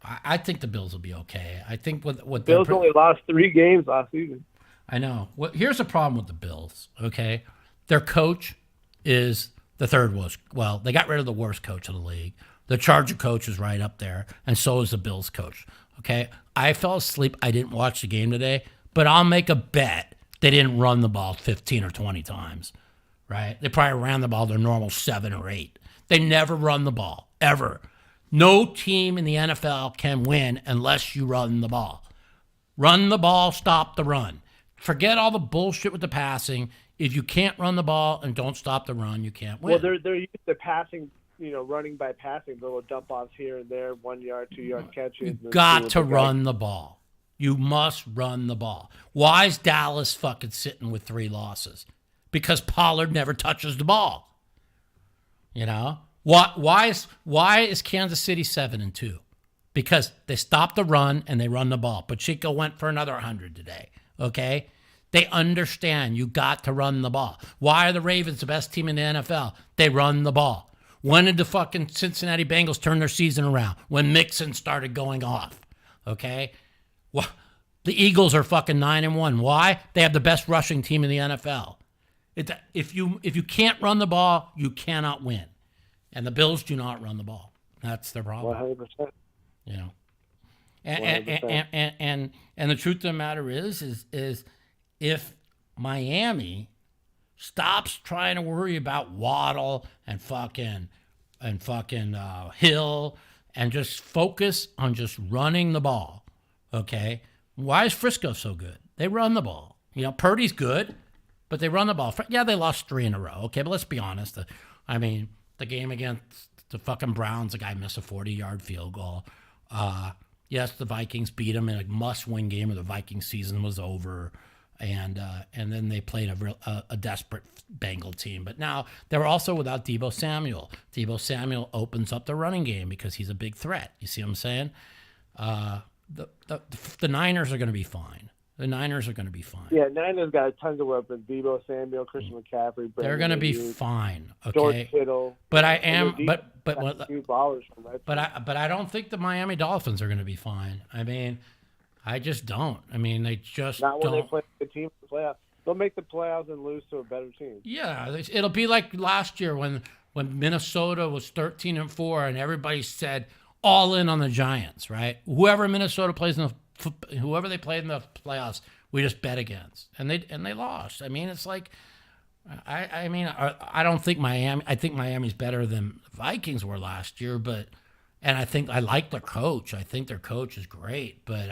I think the Bills will be okay. I think what Bills only lost 3 games last season. I know. Well, here's the problem with the Bills. Okay, their coach is the third worst. Well, they got rid of the worst coach of the league. The Charger coach is right up there, and so is the Bills coach. Okay, I fell asleep. I didn't watch the game today, but I'll make a bet they didn't run the ball 15 or 20 times. Right? They probably ran the ball their normal 7 or 8. They never run the ball ever. No team in the NFL can win unless you run the ball. Run the ball, stop the run. Forget all the bullshit with the passing. If you can't run the ball and don't stop the run, you can't win. Well, they're used to passing, running by passing, little dump offs here and there, 1 yard, 2 yard catches. You got to run the ball. You must run the ball. Why is Dallas fucking sitting with 3 losses? Because Pollard never touches the ball. Why is Kansas City 7-2? Because they stopped the run and they run the ball. Pacheco went for another 100 today. Okay? They understand you got to run the ball. Why are the Ravens the best team in the NFL? They run the ball. When did the fucking Cincinnati Bengals turn their season around? When Mixon started going off. Okay? Well, the Eagles are fucking 9-1. Why? They have the best rushing team in the NFL. If you can't run the ball, you cannot win. And the Bills do not run the ball. That's their problem. 100%. And the truth of the matter is if Miami stops trying to worry about Waddle and fucking Hill and just focus on just running the ball, okay? Why is Frisco so good? They run the ball. Purdy's good. but they run the ball. Yeah, they lost 3 in a row. Okay, but let's be honest. I mean, the game against the fucking Browns, the guy missed a 40-yard field goal. Yes, the Vikings beat them in a must-win game, where the Viking season was over, and then they played a desperate Bengal team. But now they were also without Deebo Samuel. Deebo Samuel opens up the running game because he's a big threat. You see what I'm saying? The Niners are going to be fine. The Niners are going to be fine. Yeah, Niners got tons of weapons. Deebo Samuel, Christian McCaffrey. They're going to be fine. Okay. George Kittle. But I am. Ballers from But I don't think the Miami Dolphins are going to be fine. I mean, I just don't. I mean, they just not when don't. they play the team in the playoffs. They'll make the playoffs and lose to a better team. Yeah, it'll be like last year when Minnesota was 13-4 and everybody said all in on the Giants, right? Whoever Minnesota plays whoever they played in the playoffs, we just bet against, and they lost. I mean, it's like, I don't think Miami. I think Miami's better than the Vikings were last year, and I like their coach. I think their coach is great, but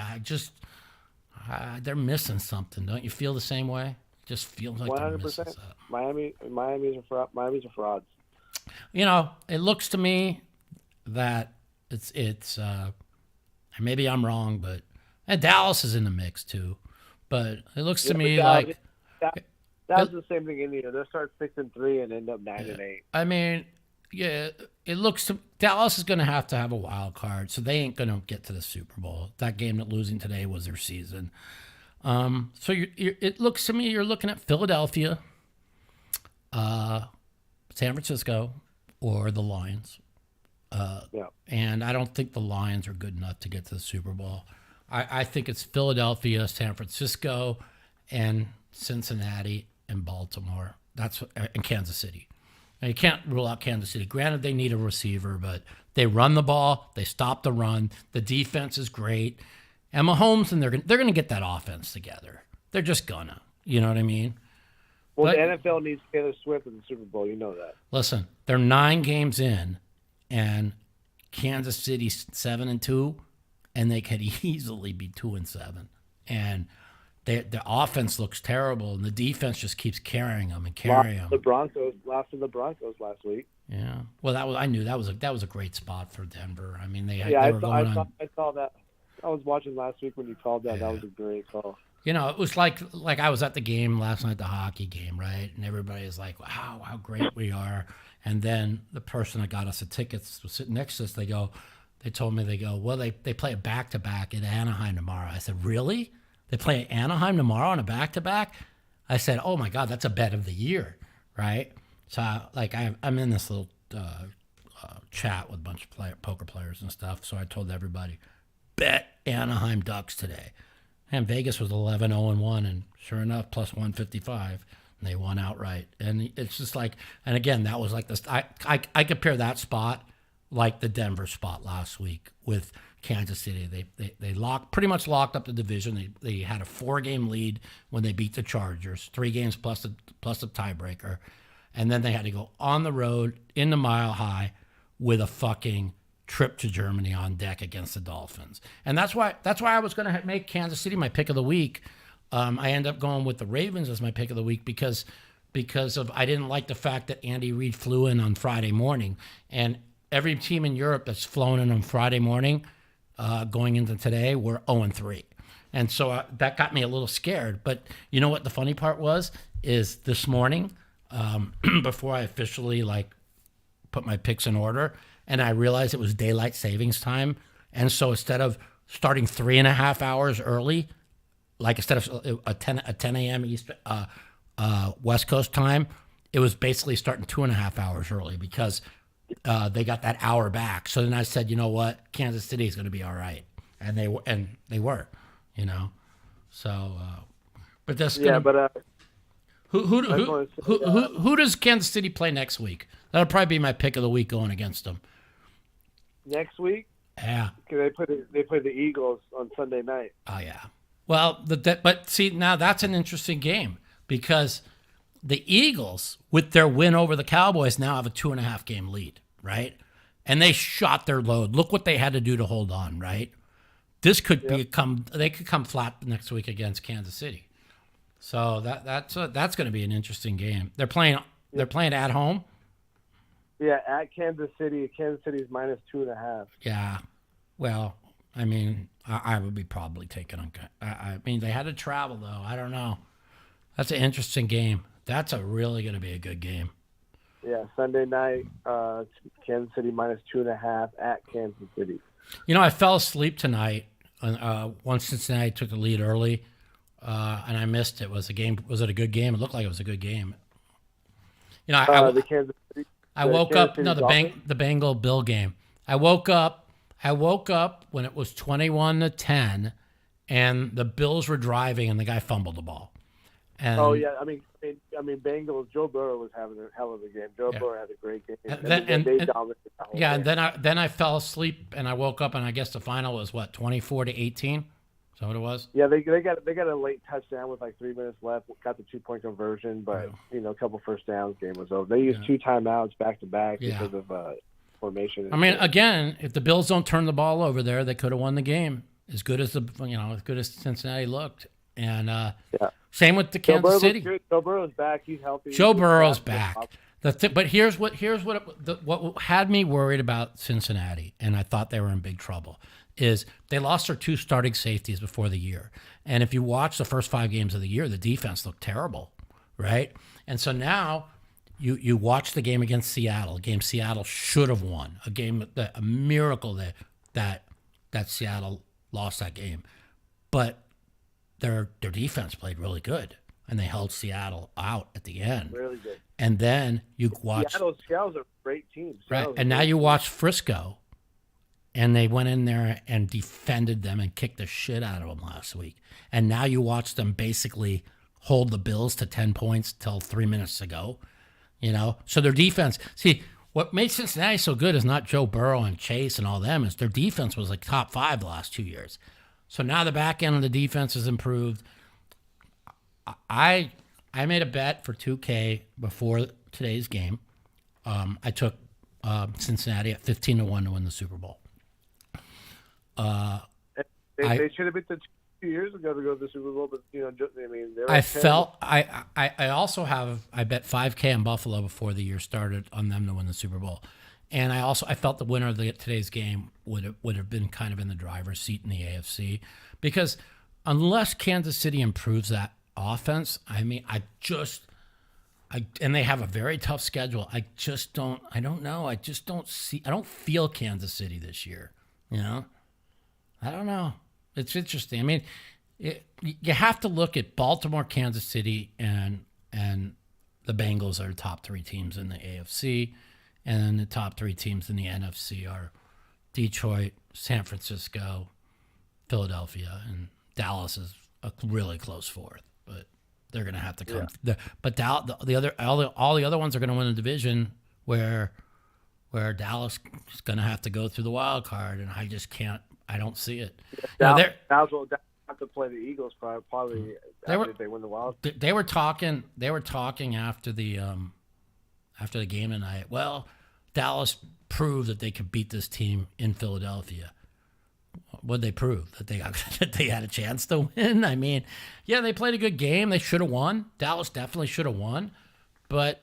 they're missing something. Don't you feel the same way? Just feels like 100%. They're missing something. Miami's a frauds. You know, it looks to me that it's maybe I'm wrong, but. And Dallas is in the mix too, but it looks to me like that was the same thing in the year. They'll start 6-3 and end up 9-8. I mean, yeah, it looks to Dallas is going to have a wild card, so they ain't going to get to the Super Bowl. That game that losing today was their season. So it looks to me you're looking at Philadelphia, San Francisco, or the Lions. And I don't think the Lions are good enough to get to the Super Bowl. I think it's Philadelphia, San Francisco, and Cincinnati and Baltimore. And Kansas City. Now, you can't rule out Kansas City. Granted, they need a receiver, but they run the ball. They stop the run. The defense is great. And Mahomes, and they're going to get that offense together. They're just gonna. You know what I mean? Well, the NFL needs Taylor Swift in the Super Bowl. You know that. Listen, they're 9 games in, and Kansas City's 7-2. And they could easily be 2-7, and their offense looks terrible, and the defense just keeps carrying them and carrying them. Lost to the Broncos last week. Yeah, well, I knew that was a great spot for Denver. I mean, I saw that. I was watching last week when you called that. Yeah. That was a great call. You know, it was like I was at the game last night, the hockey game, right? And everybody is like, "Wow, how great we are!" And then the person that got us the tickets was sitting next to us. They told me, well, they play a back-to-back in Anaheim tomorrow. I said, really? They play Anaheim tomorrow on a back-to-back? I said, oh, my God, that's a bet of the year, right? So, I'm in this little chat with a bunch of poker players and stuff, so I told everybody, bet Anaheim Ducks today. And Vegas was 11-0-1, and sure enough, plus 155, and they won outright. And it's just like, and again, that was like this. I compare that spot like the Denver spot last week with Kansas City. They pretty much locked up the division. They had a 4-game lead when they beat the Chargers, 3 games plus a tiebreaker, and then they had to go on the road in the Mile High with a fucking trip to Germany on deck against the Dolphins. And that's why I was going to make Kansas City my pick of the week. I ended up going with the Ravens as my pick of the week because I didn't like the fact that Andy Reid flew in on Friday morning, and every team in Europe that's flown in on Friday morning, going into today, were 0-3. And so that got me a little scared. But you know what the funny part is this morning, before I officially put my picks in order, and I realized it was daylight savings time. And so instead of starting 3.5 hours early, instead of a 10 a.m. East West Coast time, it was basically starting 2.5 hours early because they got that hour back. So then I said, you know what, Kansas City is going to be all right, and they were, you know. So, but that's who does Kansas City play next week? That'll probably be my pick of the week going against them. Next week? Yeah. Because they play the Eagles on Sunday night. Oh yeah. Well, but see, now that's an interesting game because the Eagles, with their win over the Cowboys, now have a 2.5 game lead, right? And they shot their load. Look what they had to do to hold on, right? This could they could come flat next week against Kansas City. So that's going to be an interesting game. They're playing at home. Yeah, at Kansas City. Kansas City's -2.5. Yeah. Well, I mean, I would be probably taking them. I mean, they had to travel though. I don't know. That's an interesting game. That's really going to be a good game. Yeah, Sunday night, Kansas City -2.5 at Kansas City. You know, I fell asleep tonight once Cincinnati took the lead early, and I missed it. Was it a good game? It looked like it was a good game. You know, the Kansas City. I woke up. No, the Bengal Bill game. I woke up when it was 21-10, and the Bills were driving, and the guy fumbled the ball. And oh yeah, I mean, Bengals. Joe Burrow was having a hell of a game. Joe Burrow had a great game. And then I fell asleep, and I woke up, and I guess the final was what, 24-18. Is that what it was? Yeah, they got a late touchdown with like 3 minutes left. Got the 2-point conversion, but a couple first downs. Game was over. They used 2 timeouts back to back because of formation. I mean, again, if the Bills don't turn the ball over there, they could have won the game. As good as Cincinnati looked, and same with the Kansas City. Joe Burrow's back. He's healthy. Joe Burrow's back. But here's what had me worried about Cincinnati, and I thought they were in big trouble, is they lost their 2 starting safeties before the year. And if you watch the first 5 games of the year, the defense looked terrible, right? And so now you watch the game against Seattle, a game Seattle should have won, a miracle that Seattle lost that game. But their defense played really good, and they held Seattle out at the end. Really good. And then you watch Seattle's a great team. Right, and now you watch Frisco, and they went in there and defended them and kicked the shit out of them last week. And now you watch them basically hold the Bills to 10 points till 3 minutes to go. So their defense. See, what made Cincinnati so good is not Joe Burrow and Chase and all them. Is their defense was like top 5 the last 2 years. So now the back end of the defense has improved. I made a bet for 2K before today's game. I took Cincinnati at 15-1 to win the Super Bowl. They should have been 2 years ago to go to the Super Bowl, but I also bet 5K on Buffalo before the year started on them to win the Super Bowl. And I felt the winner of today's game would have been kind of in the driver's seat in the AFC, because unless Kansas City improves that offense, and they have a very tough schedule. I don't know. I don't feel Kansas City this year. I don't know. It's interesting. I mean, you have to look at Baltimore, Kansas City, and the Bengals are the top 3 teams in the AFC. And then the top 3 teams in the NFC are Detroit, San Francisco, Philadelphia, and Dallas is a really close 4th. But they're going to have to come. Yeah. But all the other ones are going to win the division, where Dallas is going to have to go through the wild card, and I just can't. I don't see it. Dallas will have to play the Eagles probably if they win the wild. They were talking after the game tonight. Well, Dallas proved that they could beat this team in Philadelphia. What did they prove? That they had a chance to win? I mean, yeah, they played a good game. They should have won. Dallas definitely should have won. But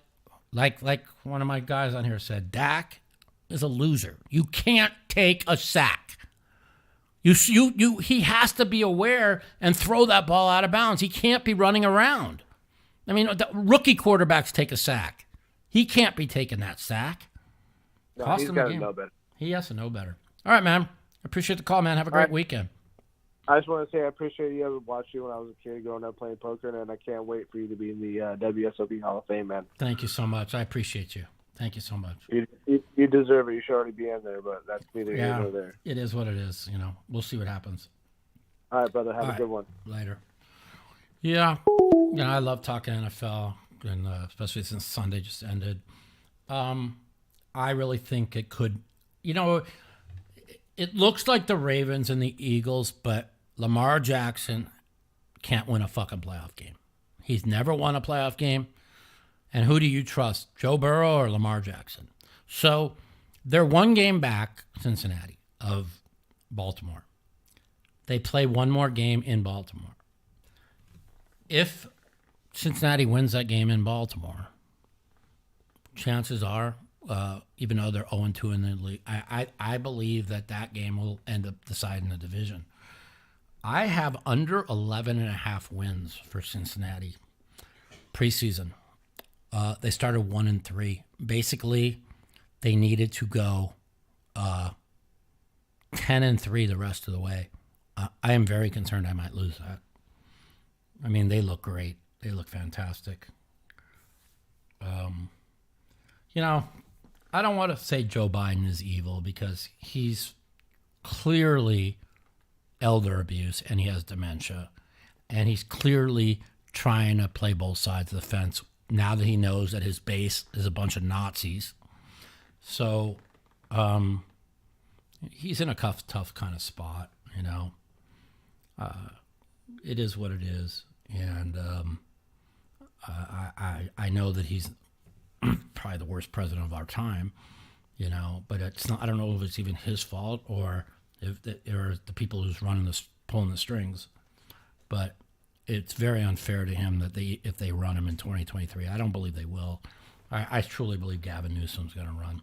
like one of my guys on here said, Dak is a loser. You can't take a sack. He has to be aware and throw that ball out of bounds. He can't be running around. I mean, the rookie quarterbacks take a sack. He can't be taking that sack. No, he's got to know better. He has to know better. All right, man. I appreciate the call, man. Have a great weekend. I just want to say I appreciate you. I watched you when I was a kid growing up playing poker, and I can't wait for you to be in the WSOP Hall of Fame, man. Thank you so much. I appreciate you. Thank you so much. You deserve it. You should already be in there, but that's neither here nor there. It is what it is. We'll see what happens. All right, brother. Have a good one. Later. Yeah. I love talking NFL, and especially since Sunday just ended. I really think it could. It looks like the Ravens and the Eagles, but Lamar Jackson can't win a fucking playoff game. He's never won a playoff game. And who do you trust, Joe Burrow or Lamar Jackson? So they're 1 game back, Cincinnati, of Baltimore. They play 1 more game in Baltimore. If Cincinnati wins that game in Baltimore. Chances are, even though they're 0-2 in the league, I believe that game will end up deciding the division. I have under 11.5 wins for Cincinnati preseason. They started 1-3. Basically, they needed to go 10-3 the rest of the way. I am very concerned I might lose that. I mean, they look great. They look fantastic. I don't want to say Joe Biden is evil because he's clearly elder abuse and he has dementia. And he's clearly trying to play both sides of the fence now that he knows that his base is a bunch of Nazis. So he's in a tough kind of spot, It is what it is. And I know that he's probably the worst president of our time, but it's not. I don't know if it's even his fault or if the people who's pulling the strings. But it's very unfair to him that if they run him in 2023. I don't believe they will. I truly believe Gavin Newsom's going to run.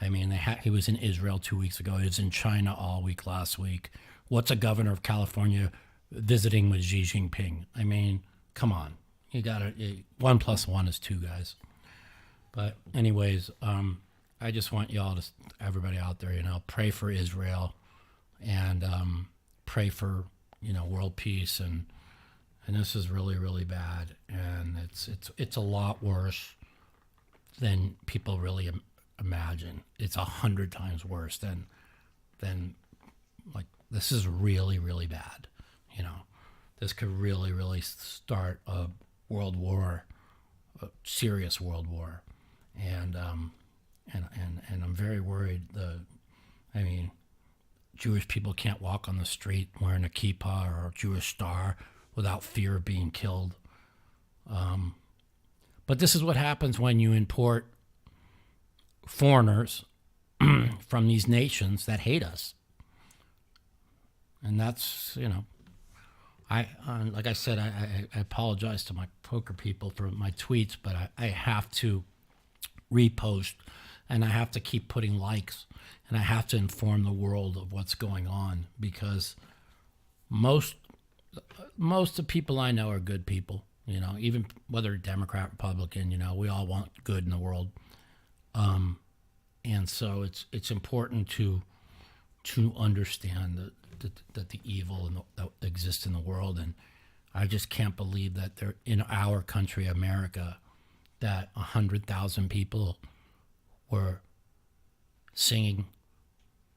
I mean, he was in Israel 2 weeks ago. He was in China all week last week. What's a governor of California visiting with Xi Jinping? I mean, come on. You got to 1 + 1 is 2, guys. But anyways, I just want y'all everybody out there, pray for Israel and pray for world peace and this is really, really bad, and it's a lot worse than people really imagine. It's 100 times worse than like this is really, really bad. This could really, really start a world war, a serious world war, and I'm very worried. Jewish people can't walk on the street wearing a kippah or a Jewish star without fear of being killed. But this is what happens when you import foreigners from these nations that hate us. And that's, like I said, I apologize to my poker people for my tweets, but I have to repost and I have to keep putting likes and I have to inform the world of what's going on because most of the people I know are good people, even whether Democrat, Republican, we all want good in the world. And so it's important to understand that the evil that exists in the world. And I just can't believe that they're in our country, America, that 100,000 people were singing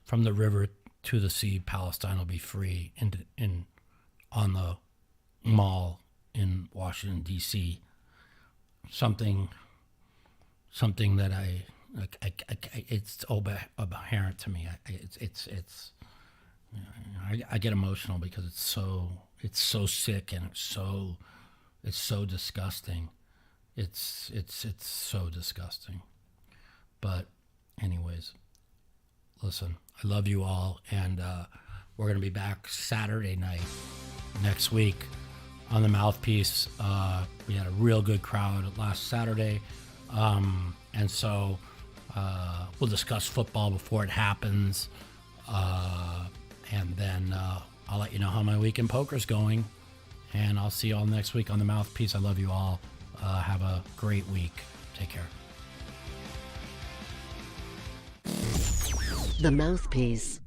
from the river to the sea, Palestine will be free, on the mall in Washington, D.C. Something that it's apparent to me. I get emotional because it's so sick and it's so disgusting. It's so disgusting. But anyways, listen, I love you all, and we're gonna be back Saturday night next week on the Mouthpiece. We had a real good crowd last Saturday, and so we'll discuss football before it happens, and then I'll let you know how my week in poker's going, and I'll see you all next week on the Mouthpiece. I love you all. Have a great week. Take care. The Mouthpiece.